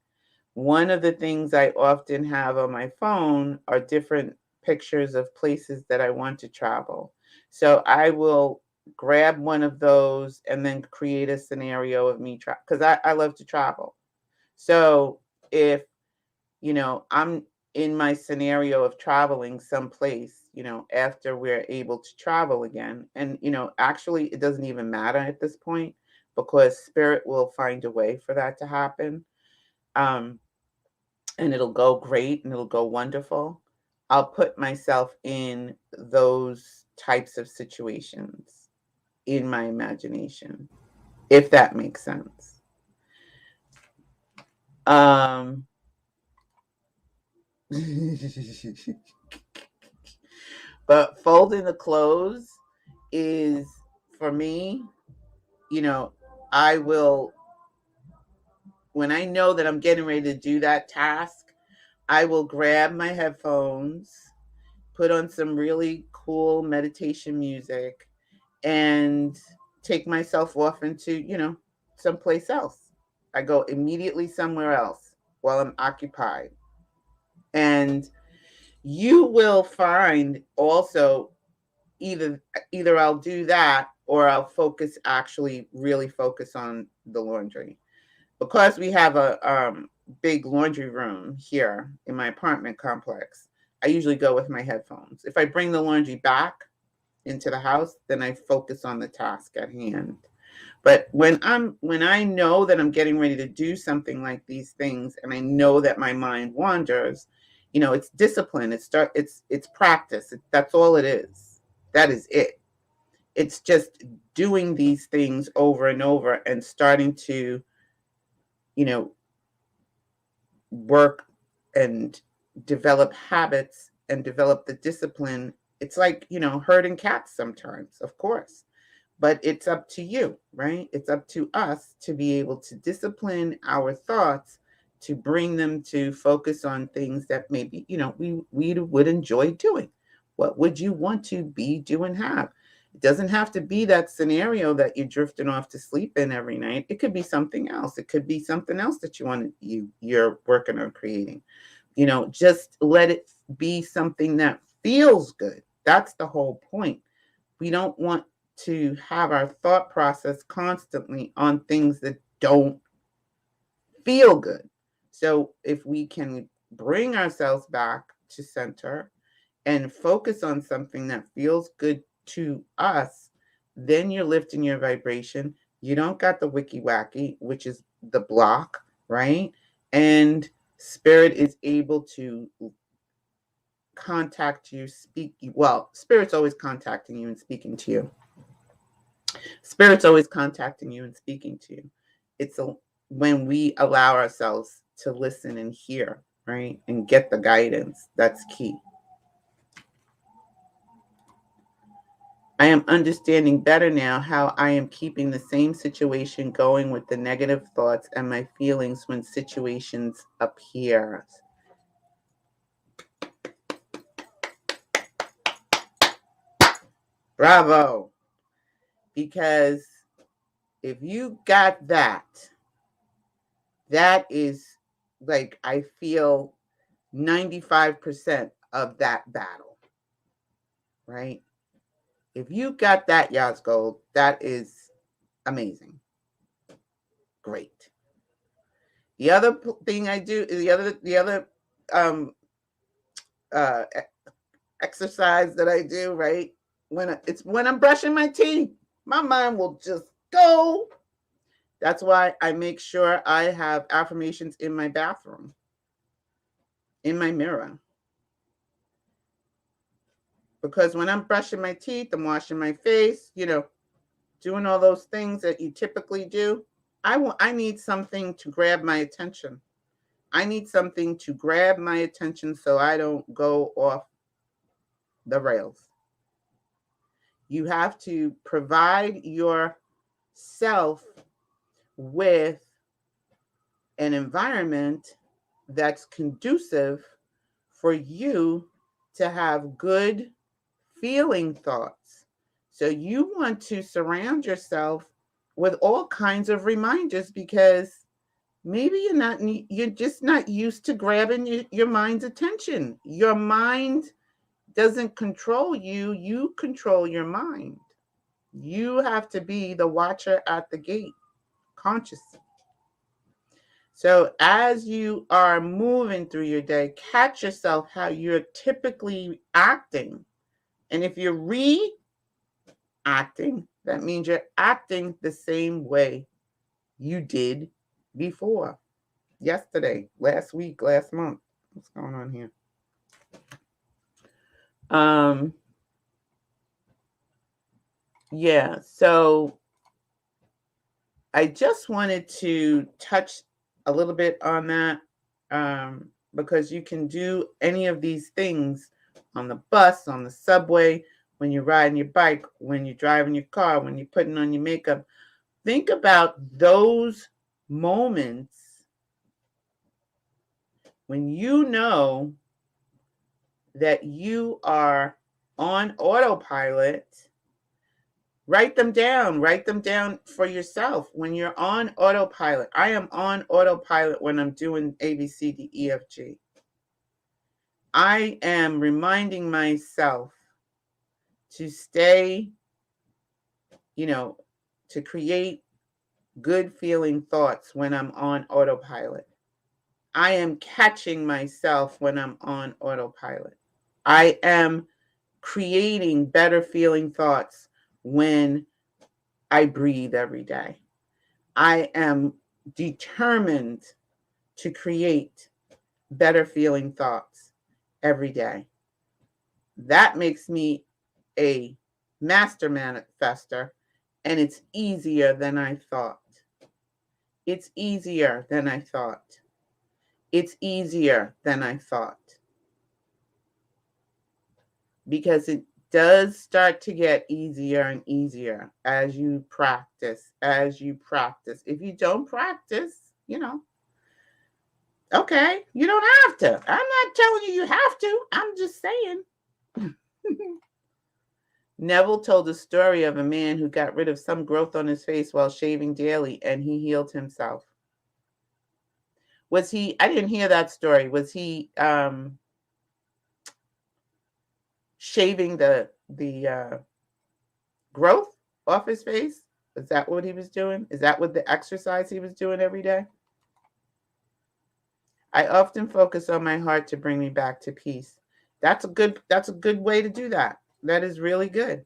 [SPEAKER 1] One of the things I often have on my phone are different pictures of places that I want to travel. So I will grab one of those and then create a scenario of me because I love to travel. So if I'm in my scenario of traveling someplace, after we're able to travel again. And, actually, it doesn't even matter at this point because spirit will find a way for that to happen. And it'll go great and it'll go wonderful. I'll put myself in those types of situations in my imagination, if that makes sense. But folding the clothes is, for me, I will, when I know that I'm getting ready to do that task, I will grab my headphones, put on some really cool meditation music, and take myself off into, someplace else. I go immediately somewhere else while I'm occupied. And you will find also either I'll do that or I'll really focus on the laundry. Because we have a big laundry room here in my apartment complex, I usually go with my headphones. If I bring the laundry back into the house, then I focus on the task at hand. But when I know that I'm getting ready to do something like these things, and I know that my mind wanders, it's discipline. It's practice. That's all it is. That is it. It's just doing these things over and over and starting to, work and develop habits and develop the discipline. It's like, herding cats sometimes, of course. But it's up to you, right? It's up to us to be able to discipline our thoughts, to bring them to focus on things that maybe, we would enjoy doing. What would you want to be, do, and have? It doesn't have to be that scenario that you're drifting off to sleep in every night. It could be something else. It could be something else that you're working on creating. Just let it be something that feels good. That's the whole point. We don't want to have our thought process constantly on things that don't feel good. So if we can bring ourselves back to center and focus on something that feels good to us, then you're lifting your vibration. You don't got the Wicky Wacky, which is the block, right? And spirit is able to contact you, spirit's always contacting you and speaking to you. Spirit's always contacting you and speaking to you. It's when we allow ourselves to listen and hear, right? And get the guidance. That's key. I am understanding better now how I am keeping the same situation going with the negative thoughts and my feelings when situations appear. Bravo. Because if you got that is like, I feel 95% of that battle, right? If you got that, Yas Gold, that is amazing. Great. The other thing I do, the other exercise that I do, right? When I'm brushing my teeth, my mind will just go. That's why I make sure I have affirmations in my bathroom. in my mirror. Because when I'm brushing my teeth, I'm washing my face, doing all those things that you typically do, I need something to grab my attention. I need something to grab my attention so I don't go off the rails. You have to provide yourself with an environment that's conducive for you to have good feeling thoughts. So you want to surround yourself with all kinds of reminders, because maybe you're just not used to grabbing your mind's attention. Your mind doesn't control you, you control your mind. You have to be the watcher at the gate, conscious. So as you are moving through your day, catch yourself how you're typically acting. And if you're reacting, that means you're acting the same way you did before. Yesterday, last week, last month. What's going on here? Yeah, so I just wanted to touch a little bit on that, because you can do any of these things on the bus, on the subway, when you're riding your bike, when you're driving your car, when you're putting on your makeup. Think about those moments when you know that you are on autopilot. Write them down for yourself. When you're on autopilot, I am on autopilot when I'm doing A, B, C, D, E, F, G. I am reminding myself to stay, to create good feeling thoughts when I'm on autopilot. I am catching myself when I'm on autopilot. I am creating better feeling thoughts when I breathe every day. I am determined to create better feeling thoughts every day. That makes me a master manifester, and it's easier than I thought. It's easier than I thought. It's easier than I thought. Because it does start to get easier and easier as you practice, If you don't practice, okay, you don't have to. I'm not telling you have to. I'm just saying. Neville told the story of a man who got rid of some growth on his face while shaving daily, and he healed himself. I didn't hear that story. Was he shaving the growth off his face? Is that what he was doing? Is that what the exercise he was doing every day? I often focus on my heart to bring me back to peace. That's a good way to do that. That is really good.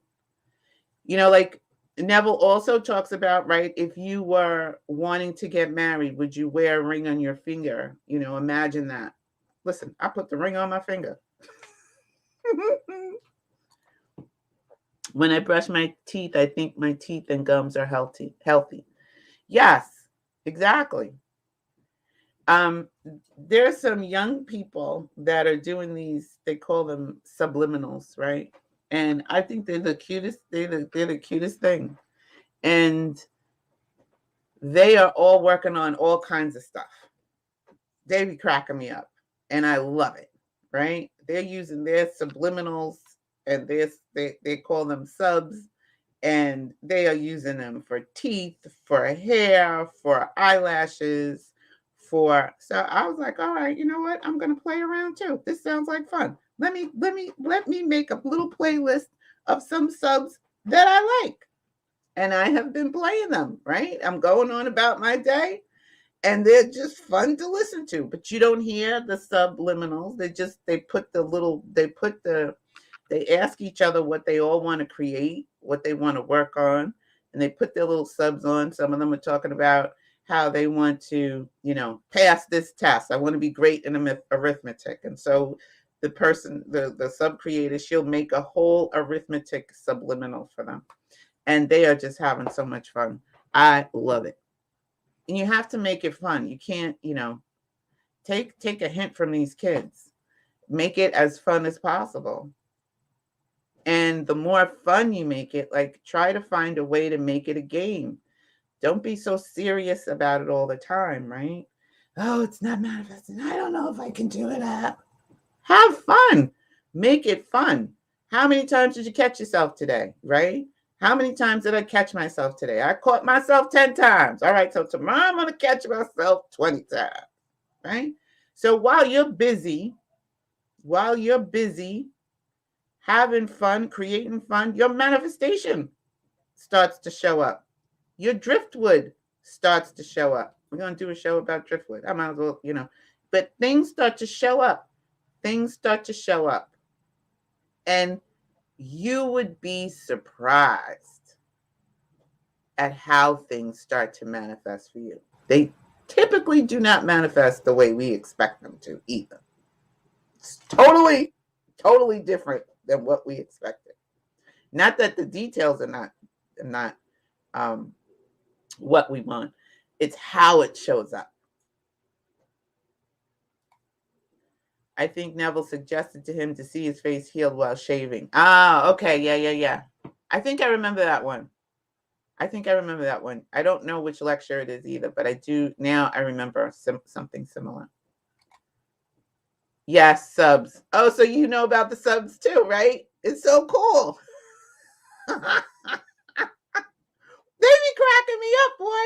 [SPEAKER 1] Like Neville also talks about, right, if you were wanting to get married, would you wear a ring on your finger? Imagine that. Listen, I put the ring on my finger. When I brush my teeth, I think my teeth and gums are healthy. Yes, exactly. There's some young people that are doing these, they call them subliminals, right? And I think they're the cutest, they're the cutest thing. And they are all working on all kinds of stuff. They be cracking me up. And I love it, right? They're using their subliminals, and they call them subs, and they are using them for teeth, for hair, for eyelashes, so I was like, all right, you know what? I'm gonna play around too. This sounds like fun. Let me make a little playlist of some subs that I like. And I have been playing them, right? I'm going on about my day, and they're just fun to listen to. But you don't hear the subliminals. They ask each other what they all want to create, what they want to work on, and they put their little subs on. Some of them are talking about how they want to, pass this test. I want to be great in arithmetic. And so the person, the sub creator, she'll make a whole arithmetic subliminal for them. And they are just having so much fun. I love it. And you have to make it fun. You can't, take a hint from these kids. Make it as fun as possible. And the more fun you make it, like, try to find a way to make it a game. Don't be so serious about it all the time, right? Oh, it's not manifesting. I don't know if I can do it. Have fun. Make it fun. How many times did you catch yourself today, right? How many times did I catch myself today? I caught myself 10 times. All right, so tomorrow I'm going to catch myself 20 times, right? So while you're busy having fun, creating fun, your manifestation starts to show up. Your driftwood starts to show up. We're going to do a show about driftwood. I might as well, but things start to show up. Things start to show up. And you would be surprised at how things start to manifest for you. They typically do not manifest the way we expect them to either. It's totally different than what we expected. Not that the details are not what we want. It's how it shows up. I think Neville suggested to him to see his face healed while shaving. Ah, okay. Yeah. I think I remember that one. I don't know which lecture it is either, but I do now. I remember something similar. Yes, subs. Oh, so you know about the subs too, right? It's so cool. They be cracking me up, boy.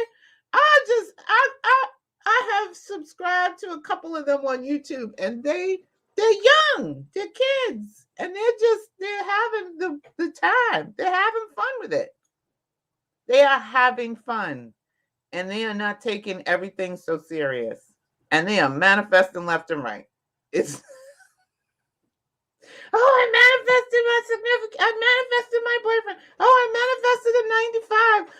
[SPEAKER 1] I have subscribed to a couple of them on YouTube, and they're young, they're kids, and they're having the time. They're having fun with it. They are having fun, and they are not taking everything so serious, and they are manifesting left and right. It's I manifested my significant. I manifested my boyfriend. I manifested a 95.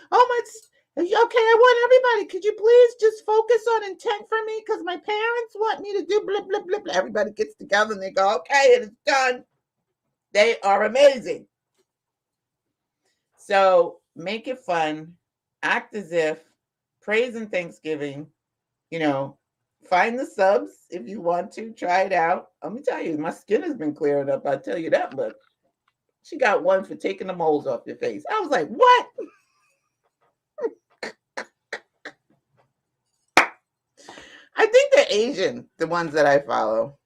[SPEAKER 1] Okay, I want everybody. Could you please just focus on intent for me? Because my parents want me to do blah, blah, blah, blah. Everybody gets together and they go, okay, it is done. They are amazing. So make it fun. Act as if. Praise and Thanksgiving. Find the subs if you want to. Try it out. Let me tell you, my skin has been clearing up. I'll tell you that. But she got one for taking the moles off your face. I was like, what? I think they're Asian, the ones that I follow.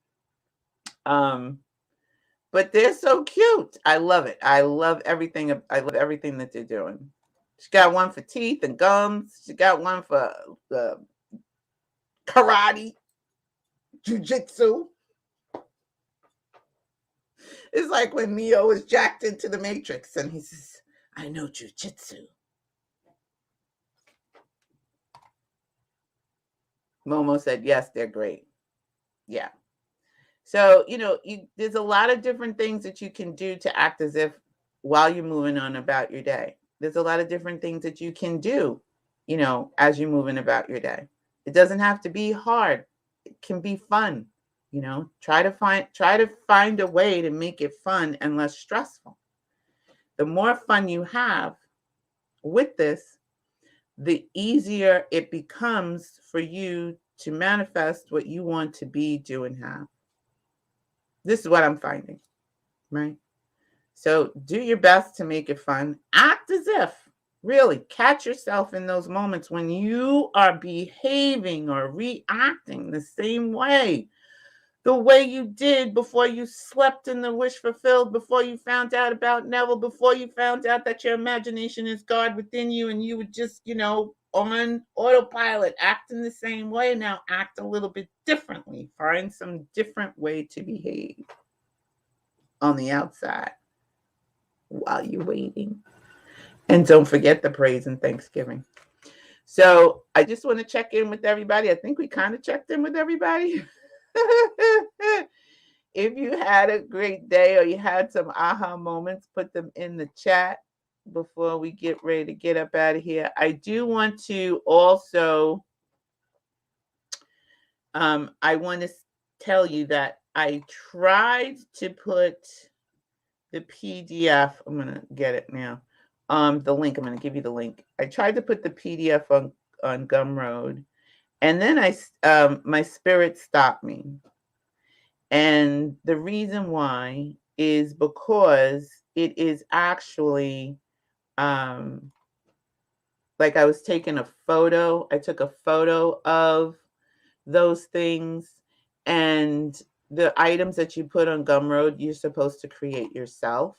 [SPEAKER 1] But they're so cute. I love it. I love everything that they're doing. She got one for teeth and gums. She got one for karate, jujitsu. It's like when Neo was jacked into the Matrix and he says, I know jujitsu. Momo said, yes, they're great. Yeah. So, there's a lot of different things that you can do to act as if while you're moving on about your day. There's a lot of different things that you can do, as you're moving about your day. It doesn't have to be hard. It can be fun. Try to find a way to make it fun and less stressful. The more fun you have with this, the easier it becomes for you to manifest what you want to be, do, and have. This is what I'm finding, right? So do your best to make it fun. Act as if. Really catch yourself in those moments when you are behaving or reacting the same way, the way you did before you slept in the wish fulfilled, before you found out about Neville, before you found out that your imagination is God within you and you were just, on autopilot, acting the same way. Now act a little bit differently. Find some different way to behave on the outside while you're waiting. And don't forget the praise and Thanksgiving. So I just want to check in with everybody. I think we kind of checked in with everybody. If you had a great day or you had some aha moments, put them in the chat. before we get ready to get up out of here, I do want to also, I want to tell you that I tried to put the PDF. I'm gonna get it now. The link. I'm gonna give you the link. I tried to put the PDF on Gumroad, and then my spirit stopped me. And the reason why is because it is actually like I was taking a photo. I took a photo of those things, and the items that you put on Gumroad, you're supposed to create yourself.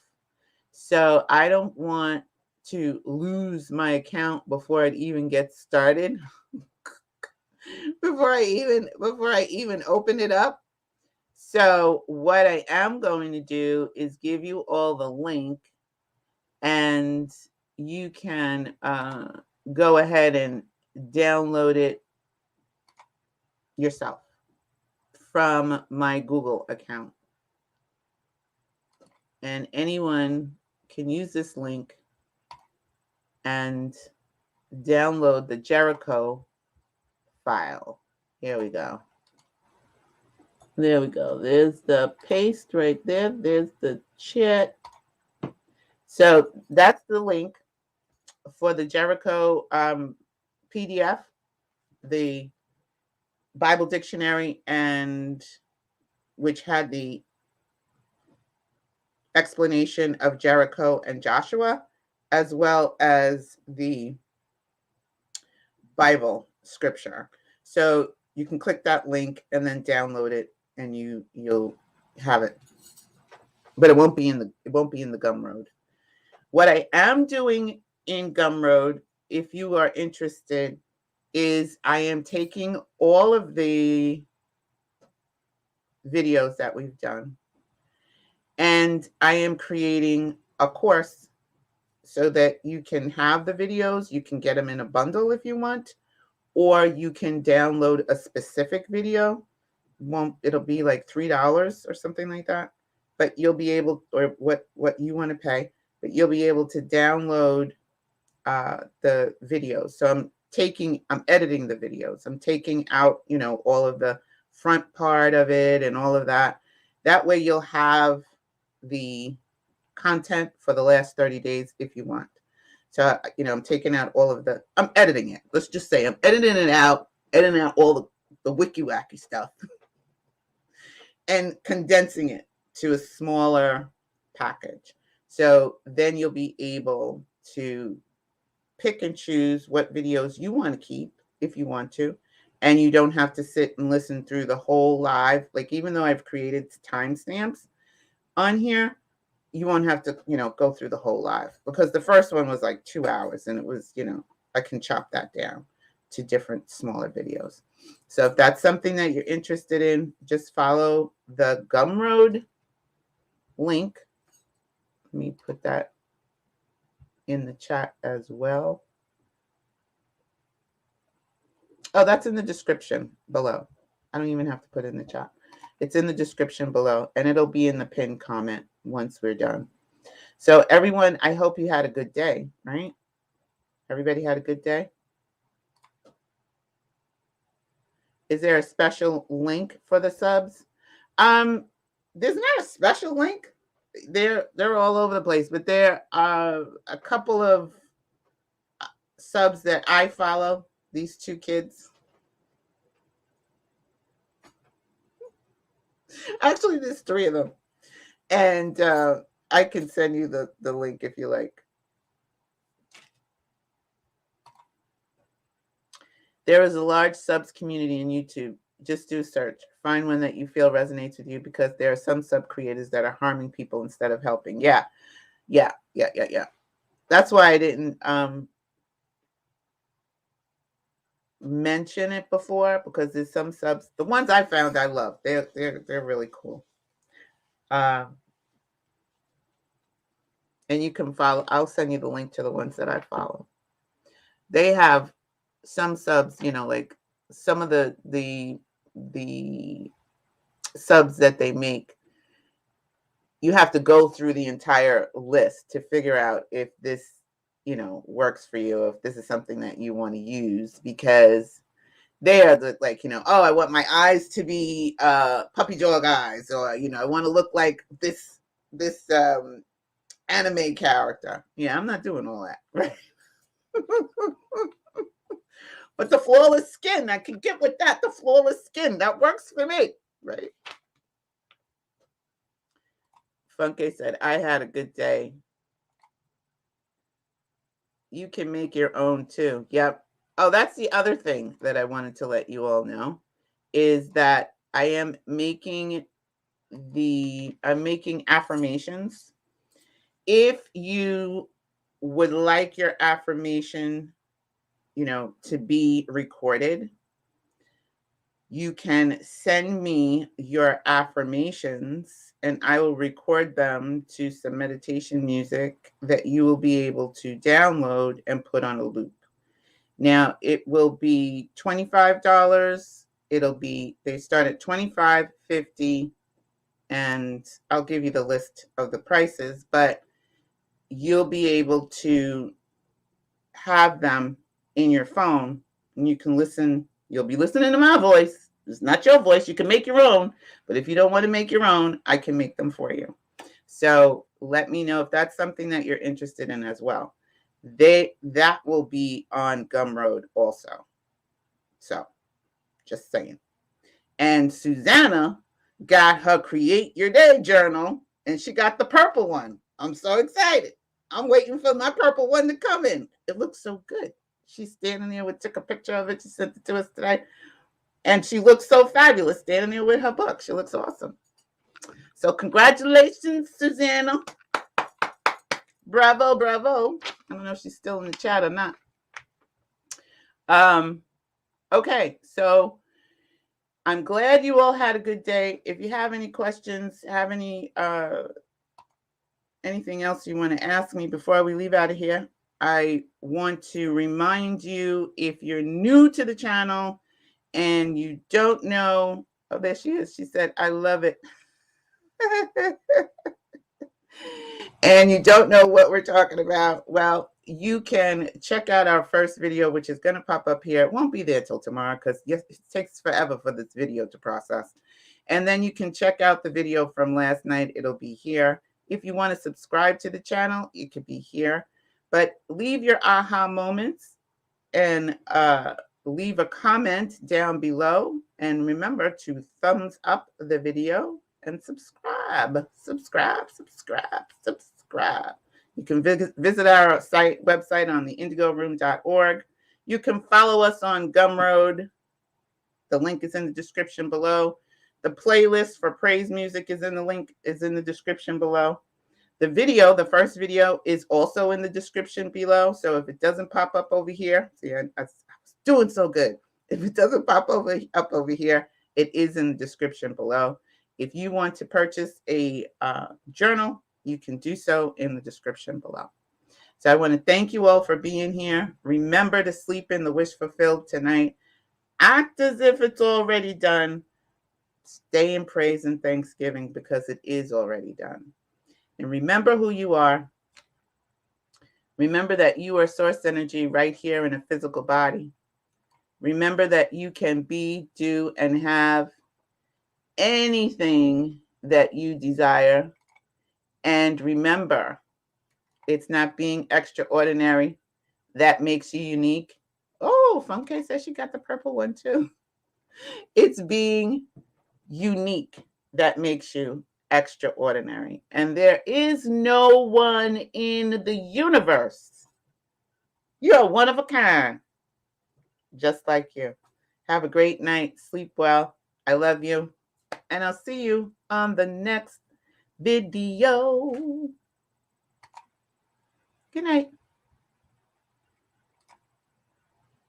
[SPEAKER 1] So I don't want to lose my account before it even gets started. before I even open it up. So what I am going to do is give you all the link, and you can go ahead and download it yourself from my Google account. And anyone can use this link and download the Jericho file. Here we go. There we go. There's the paste right there. There's the chat. So that's the link for the Jericho PDF, the Bible dictionary, and which had the explanation of Jericho and Joshua, as well as the Bible scripture. So you can click that link and then download it, and you'll have it. But it won't be in the Gumroad. What I am doing in Gumroad, if you are interested, is I am taking all of the videos that we've done, and I am creating a course so that you can have the videos. You can get them in a bundle if you want, or you can download a specific video. It'll be like $3 or something like that, but you'll be able, or what you want to pay, but you'll be able to download the videos. So I'm editing the videos. I'm taking out, all of the front part of it and all of that. That way you'll have the content for the last 30 days if you want. So, I'm taking out I'm editing it. Let's just say I'm editing out all the Wicky Wacky stuff and condensing it to a smaller package. So then you'll be able to pick and choose what videos you want to keep if you want to, and you don't have to sit and listen through the whole live. Like, even though I've created timestamps on here, you won't have to, go through the whole live, because the first one was like 2 hours, and it was, I can chop that down to different smaller videos. So if that's something that you're interested in, just follow the Gumroad link. Let me put that in the chat as well. Oh, that's in the description below. I don't even have to put it in the chat. It's in the description below, and it'll be in the pinned comment once we're done. So everyone, I hope you had a good day, right? Everybody had a good day? Is there a special link for the subs? There's not a special link. They're all over the place, but there are a couple of subs that I follow. These two kids. Actually, there's 3 of them. And I can send you the link if you like. There is a large subs community in YouTube. Just do a search. Find one that you feel resonates with you, because there are some sub creators that are harming people instead of helping. Yeah. That's why I didn't mention it before, because there's some subs. The ones I found I love. They're really cool. And you can follow. I'll send you the link to the ones that I follow. They have some subs, like some of the subs that they make, you have to go through the entire list to figure out if this works for you, if this is something that you want to use, because they are oh, I want my eyes to be puppy dog eyes, or I want to look like this anime character. Yeah, I'm not doing all that, right? But the flawless skin, I can get with that. The flawless skin, that works for me, right? Funke said, I had a good day. You can make your own too. Yep. Oh, that's the other thing that I wanted to let you all know, is that I am making affirmations. If you would like your affirmation, to be recorded, you can send me your affirmations and I will record them to some meditation music that you will be able to download and put on a loop. Now, it will be $25. They start at $25, $50, and I'll give you the list of the prices, but you'll be able to have them in your phone and you can listen. You'll be listening to my voice. It's not your voice. You can make your own, but if you don't want to make your own, I can make them for you. So let me know if that's something that you're interested in as well. That will be on Gumroad also. So just saying. And Susanna got her Create Your Day journal, and she got the purple one. I'm so excited. I'm waiting for my purple one to come in. It looks so good. She's standing there. We took a picture of it. She sent it to us today. And she looks so fabulous standing there with her book. She looks awesome. So congratulations, Susanna. Bravo, bravo. I don't know if she's still in the chat or not. Okay, so I'm glad you all had a good day. If you have any questions, have anything else you want to ask me before we leave out of here, I want to remind you, if you're new to the channel and you don't know, oh, there she is. She said, I love it. And you don't know what we're talking about, well, you can check out our first video, which is going to pop up here. It won't be there till tomorrow because it takes forever for this video to process. And then you can check out the video from last night. It'll be here. If you want to subscribe to the channel, it could be here. But leave your aha moments and leave a comment down below. And remember to thumbs up the video and subscribe. You can visit our website on the indigoroom.org. You can follow us on Gumroad. The link is in the description below. The playlist for praise music is in the description below. The first video is also in the description below. So if it doesn't pop up over here, see, I was doing so good. If it doesn't pop up over here, it is in the description below. If you want to purchase a journal, you can do so in the description below. So I want to thank you all for being here. Remember to sleep in the wish fulfilled tonight. Act as if it's already done. Stay in praise and thanksgiving because it is already done. And remember who you are. Remember that you are source energy right here in a physical body. Remember that you can be, do, and have anything that you desire. And remember, it's not being extraordinary that makes you unique. Oh, Funke says she got the purple one too. It's being unique that makes you extraordinary. And there is no one in the universe. You're one of a kind, just like you. Have a great night. Sleep well. I love you. And I'll see you on the next video. Good night.